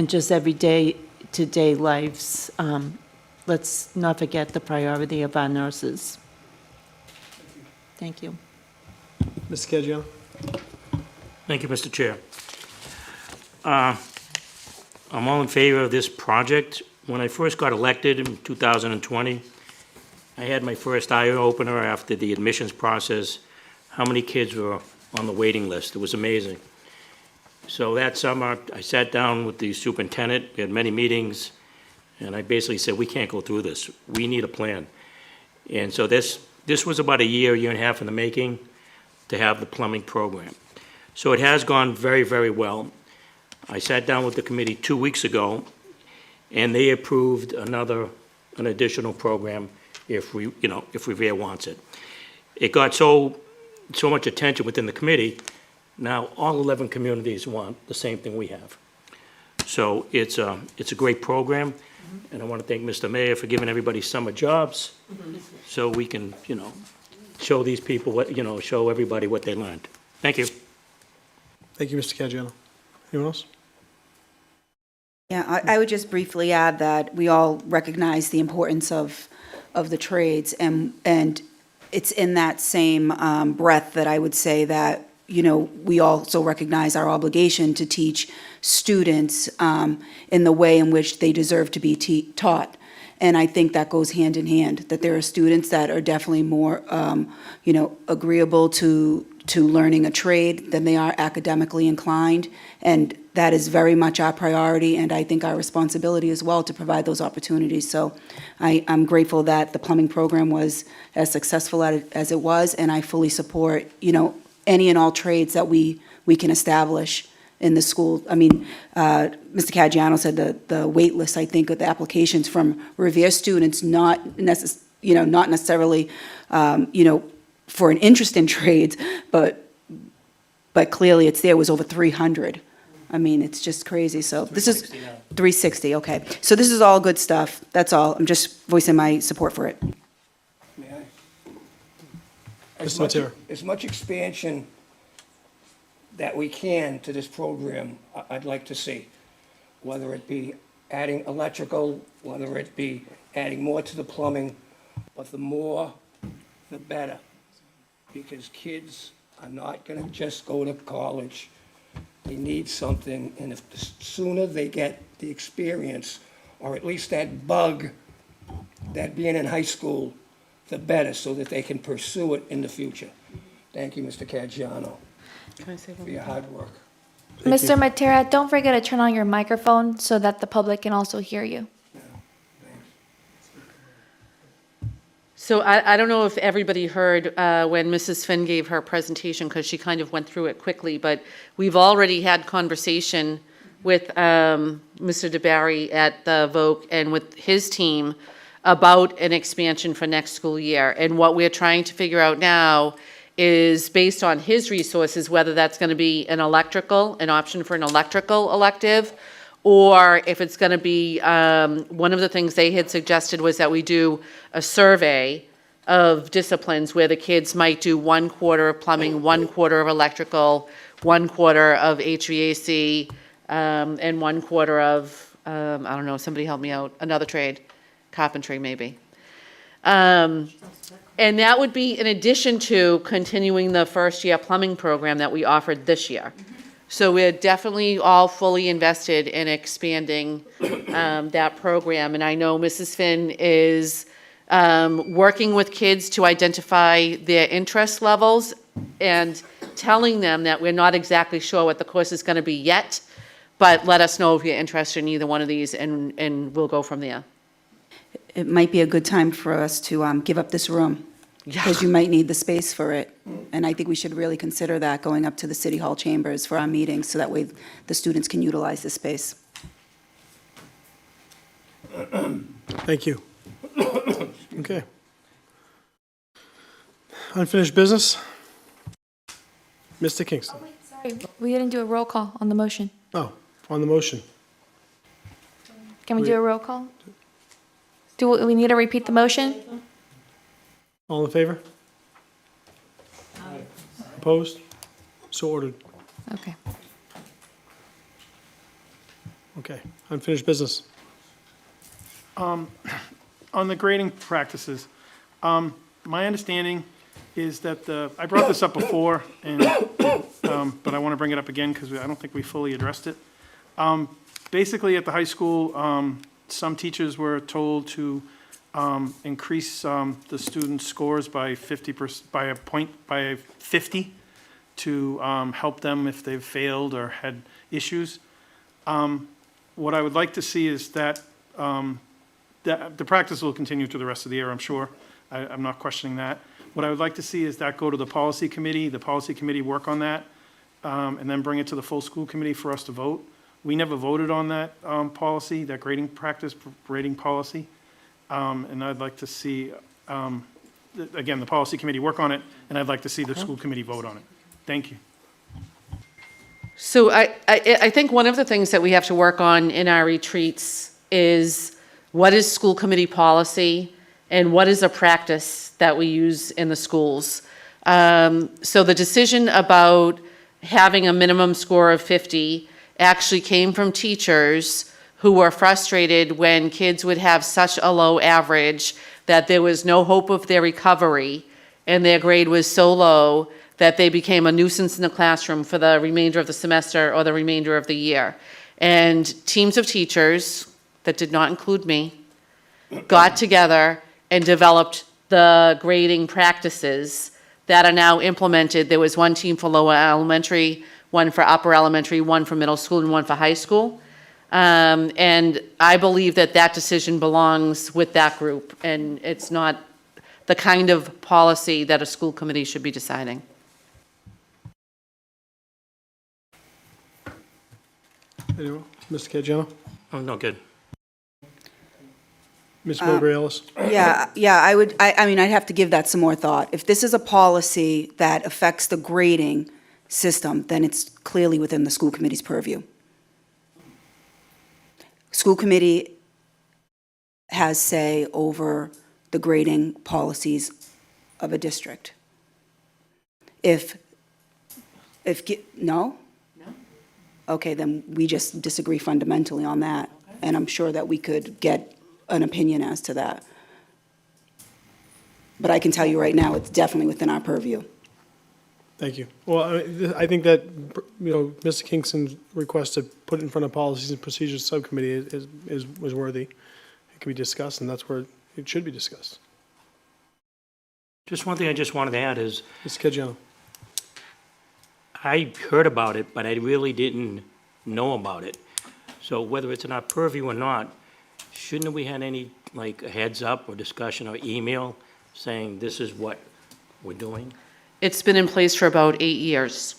just everyday-to-day lives. Let's not forget the priority of our nurses. Thank you. Mr. Caggiano? Thank you, Mr. Chair. I'm all in favor of this project. When I first got elected in 2020, I had my first eye-opener after the admissions process, how many kids were on the waiting list. It was amazing. So that summer, I sat down with the superintendent, we had many meetings, and I basically said, we can't go through this. We need a plan. And so this was about a year and a half in the making to have the plumbing program. So it has gone very, very well. I sat down with the committee 2 weeks ago, and they approved an additional program if Revere wants it. It got so much attention within the committee, now all 11 communities want the same thing we have. So it's a great program, and I want to thank Mr. Mayor for giving everybody summer jobs, so we can, show these people show everybody what they learned. Thank you. Thank you, Mr. Caggiano. Anyone else? Yeah, I would just briefly add that we all recognize the importance of the trades, and it's in that same breath that I would say that, we also recognize our obligation to teach students in the way in which they deserve to be taught. And I think that goes hand in hand, that there are students that are definitely more, agreeable to learning a trade than they are academically inclined. And that is very much our priority, and I think our responsibility as well to provide those opportunities. So I'm grateful that the plumbing program was as successful as it was, and I fully support, any and all trades that we can establish in the school. I mean, Mr. Caggiano said the wait list, I think, of the applications from Revere students, not necessarily, for an interest in trades, but clearly it's there, was over 300 I mean, it's just crazy, so this is 360, okay. So this is all good stuff, that's all. I'm just voicing my support for it. May I? Mr. Matera. As much expansion that we can to this program, I'd like to see, whether it be adding electrical, whether it be adding more to the plumbing, but the more, the better. Because kids are not gonna just go to college. They need something, and if the sooner they get the experience, or at least that bug, that being in high school, the better, so that they can pursue it in the future. Thank you, Mr. Caggiano, Can I say for your hard work. Mr. Matera, don't forget to turn on your microphone so that the public can also hear you. So I don't know if everybody heard when Mrs. Finn gave her presentation, because she kind of went through it quickly, but we've already had conversation with Mr. DeBarry at the Voc and with his team about an expansion for next school year. And what we're trying to figure out now is, based on his resources, whether that's going to be an option for an electrical elective, or if it's going to be, one of the things they had suggested was that we do a survey of disciplines where the kids might do 1/4 of plumbing, 1/4 of electrical, 1/4 of HVAC, and 1/4 of, I don't know, somebody help me out, another trade, carpentry maybe. And that would be in addition to continuing the first-year plumbing program that we offered this year. So we're definitely all fully invested in expanding that program. And I know Mrs. Finn is working with kids to identify their interest levels and telling them that we're not exactly sure what the course is going to be yet, but let us know if you're interested in either one of these, and we'll go from there. It might be a good time for us to give up this room, because you might need the space for it. And I think we should really consider that, going up to the City Hall chambers for our meetings, so that way the students can utilize the space. Thank you. Okay. Unfinished business? Mr. Kingston? Sorry, we didn't do a roll call on the motion. Oh, on the motion. Can we do a roll call? Do we need to repeat the motion? All in favor? Opposed? So ordered. Okay. Okay. Unfinished business. On the grading practices, my understanding is that I brought this up before, and, but I want to bring it up again because I don't think we fully addressed it. Basically, at the high school, some teachers were told to increase the students' scores by 50%, by 50 to help them if they've failed or had issues. What I would like to see is that the practice will continue to the rest of the year, I'm sure. I'm not questioning that. What I would like to see is that go to the policy committee work on that, and then bring it to the full school committee for us to vote. We never voted on that policy, that grading policy. And I'd like to see, again, the policy committee work on it, and I'd like to see the school committee vote on it. Thank you. So I think one of the things that we have to work on in our retreats is what is school committee policy and what is a practice that we use in the schools. So the decision about having a minimum score of 50 actually came from teachers who were frustrated when kids would have such a low average that there was no hope of their recovery, and their grade was so low that they became a nuisance in the classroom for the remainder of the semester or the remainder of the year. And teams of teachers, that did not include me, got together and developed the grading practices that are now implemented. There was one team for lower elementary, one for upper elementary, one for middle school, and one for high school. And I believe that that decision belongs with that group, and it's not the kind of policy that a school committee should be deciding. Anyone? Mr. Caggiano? Oh, no, good. Ms. Mowbray Ellis? Yeah, I mean, I'd have to give that some more thought. If this is a policy that affects the grading system, then it's clearly within the school committee's purview. school committee has say over the grading policies of a district. No? No. Okay, then we just disagree fundamentally on that. And I'm sure that we could get an opinion as to that. But I can tell you right now, it's definitely within our purview. Thank you. Well, I think that, Mr. Kingston's request to put it in front of Policies and Procedures Subcommittee was worthy. It can be discussed, and that's where it should be discussed. Just one thing I just wanted to add is, Mr. Caggiano. I heard about it, but I really didn't know about it. So whether it's in our purview or not, shouldn't we had any, like, a heads up or discussion or email saying this is what we're doing? It's been in place for about 8 years.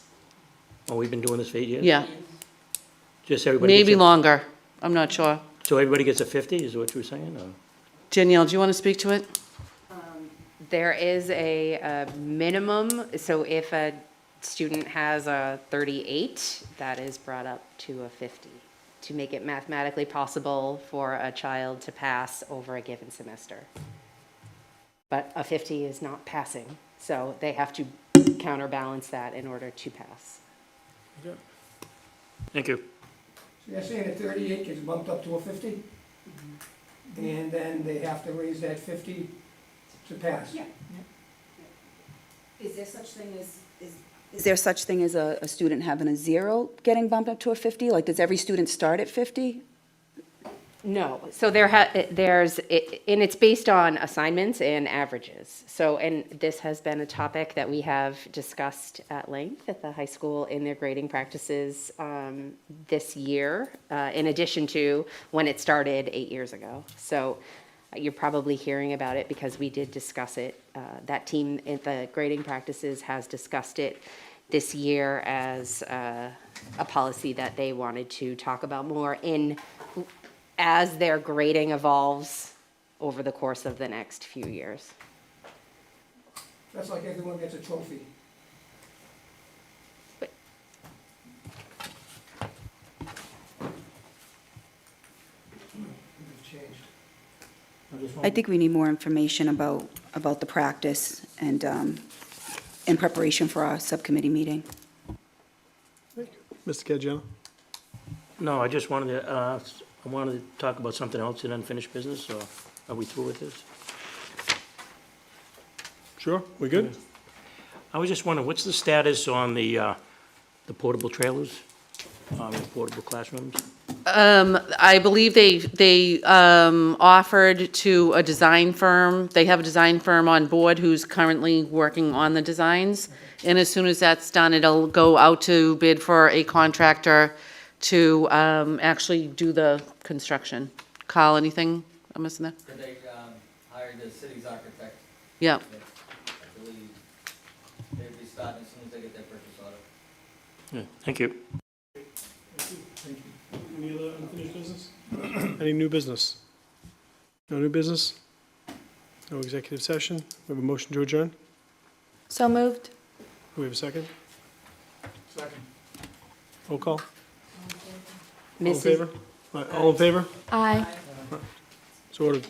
Oh, we've been doing this for 8 years? Yeah, Just everybody maybe gets a- longer. I'm not sure. So everybody gets a 50, is what you were saying, or? Danielle, do you want to speak to it? There is a minimum, so if a student has a 38, that is brought up to a 50, to make it mathematically possible for a child to pass over a given semester. But a 50 is not passing, so they have to counterbalance that in order to pass. Thank you. So you're saying a 38 gets bumped up to a 50? And then they have to raise that 50 to pass? Yeah. Is there such thing as a student having a 0 getting bumped up to a 50? Like, does every student start at 50? No, so there's, and it's based on assignments and averages. So, and this has been a topic that we have discussed at length at the high school in their grading practices this year, in addition to when it started 8 years ago. So you're probably hearing about it because we did discuss it. That team at the grading practices has discussed it this year as a policy that they wanted to talk about more as their grading evolves over the course of the next few years. That's like everyone gets a trophy. I think we need more information about the practice and in preparation for our subcommittee meeting. Mr. Caggiano. No, I just wanted to, I wanted to talk about something else in unfinished business, or are we through with this? Sure, we good? I was just wondering, what's the status on the portable trailers, the portable classrooms? I believe they offered to a design firm. They have a design firm on board who's currently working on the designs. And as soon as that's done, it'll go out to bid for a contractor to actually do the construction. Kyle, anything I'm missing there? They hired the city's architect. Yeah. I believe they'd be starting as soon as they get their purchase order. Yeah, thank you. Any other unfinished business? Any new business? No new business? No executive session? We have a motion to adjourn? So moved. Do we have a second? Second. Roll call? All in favor? All in favor? Aye. So ordered.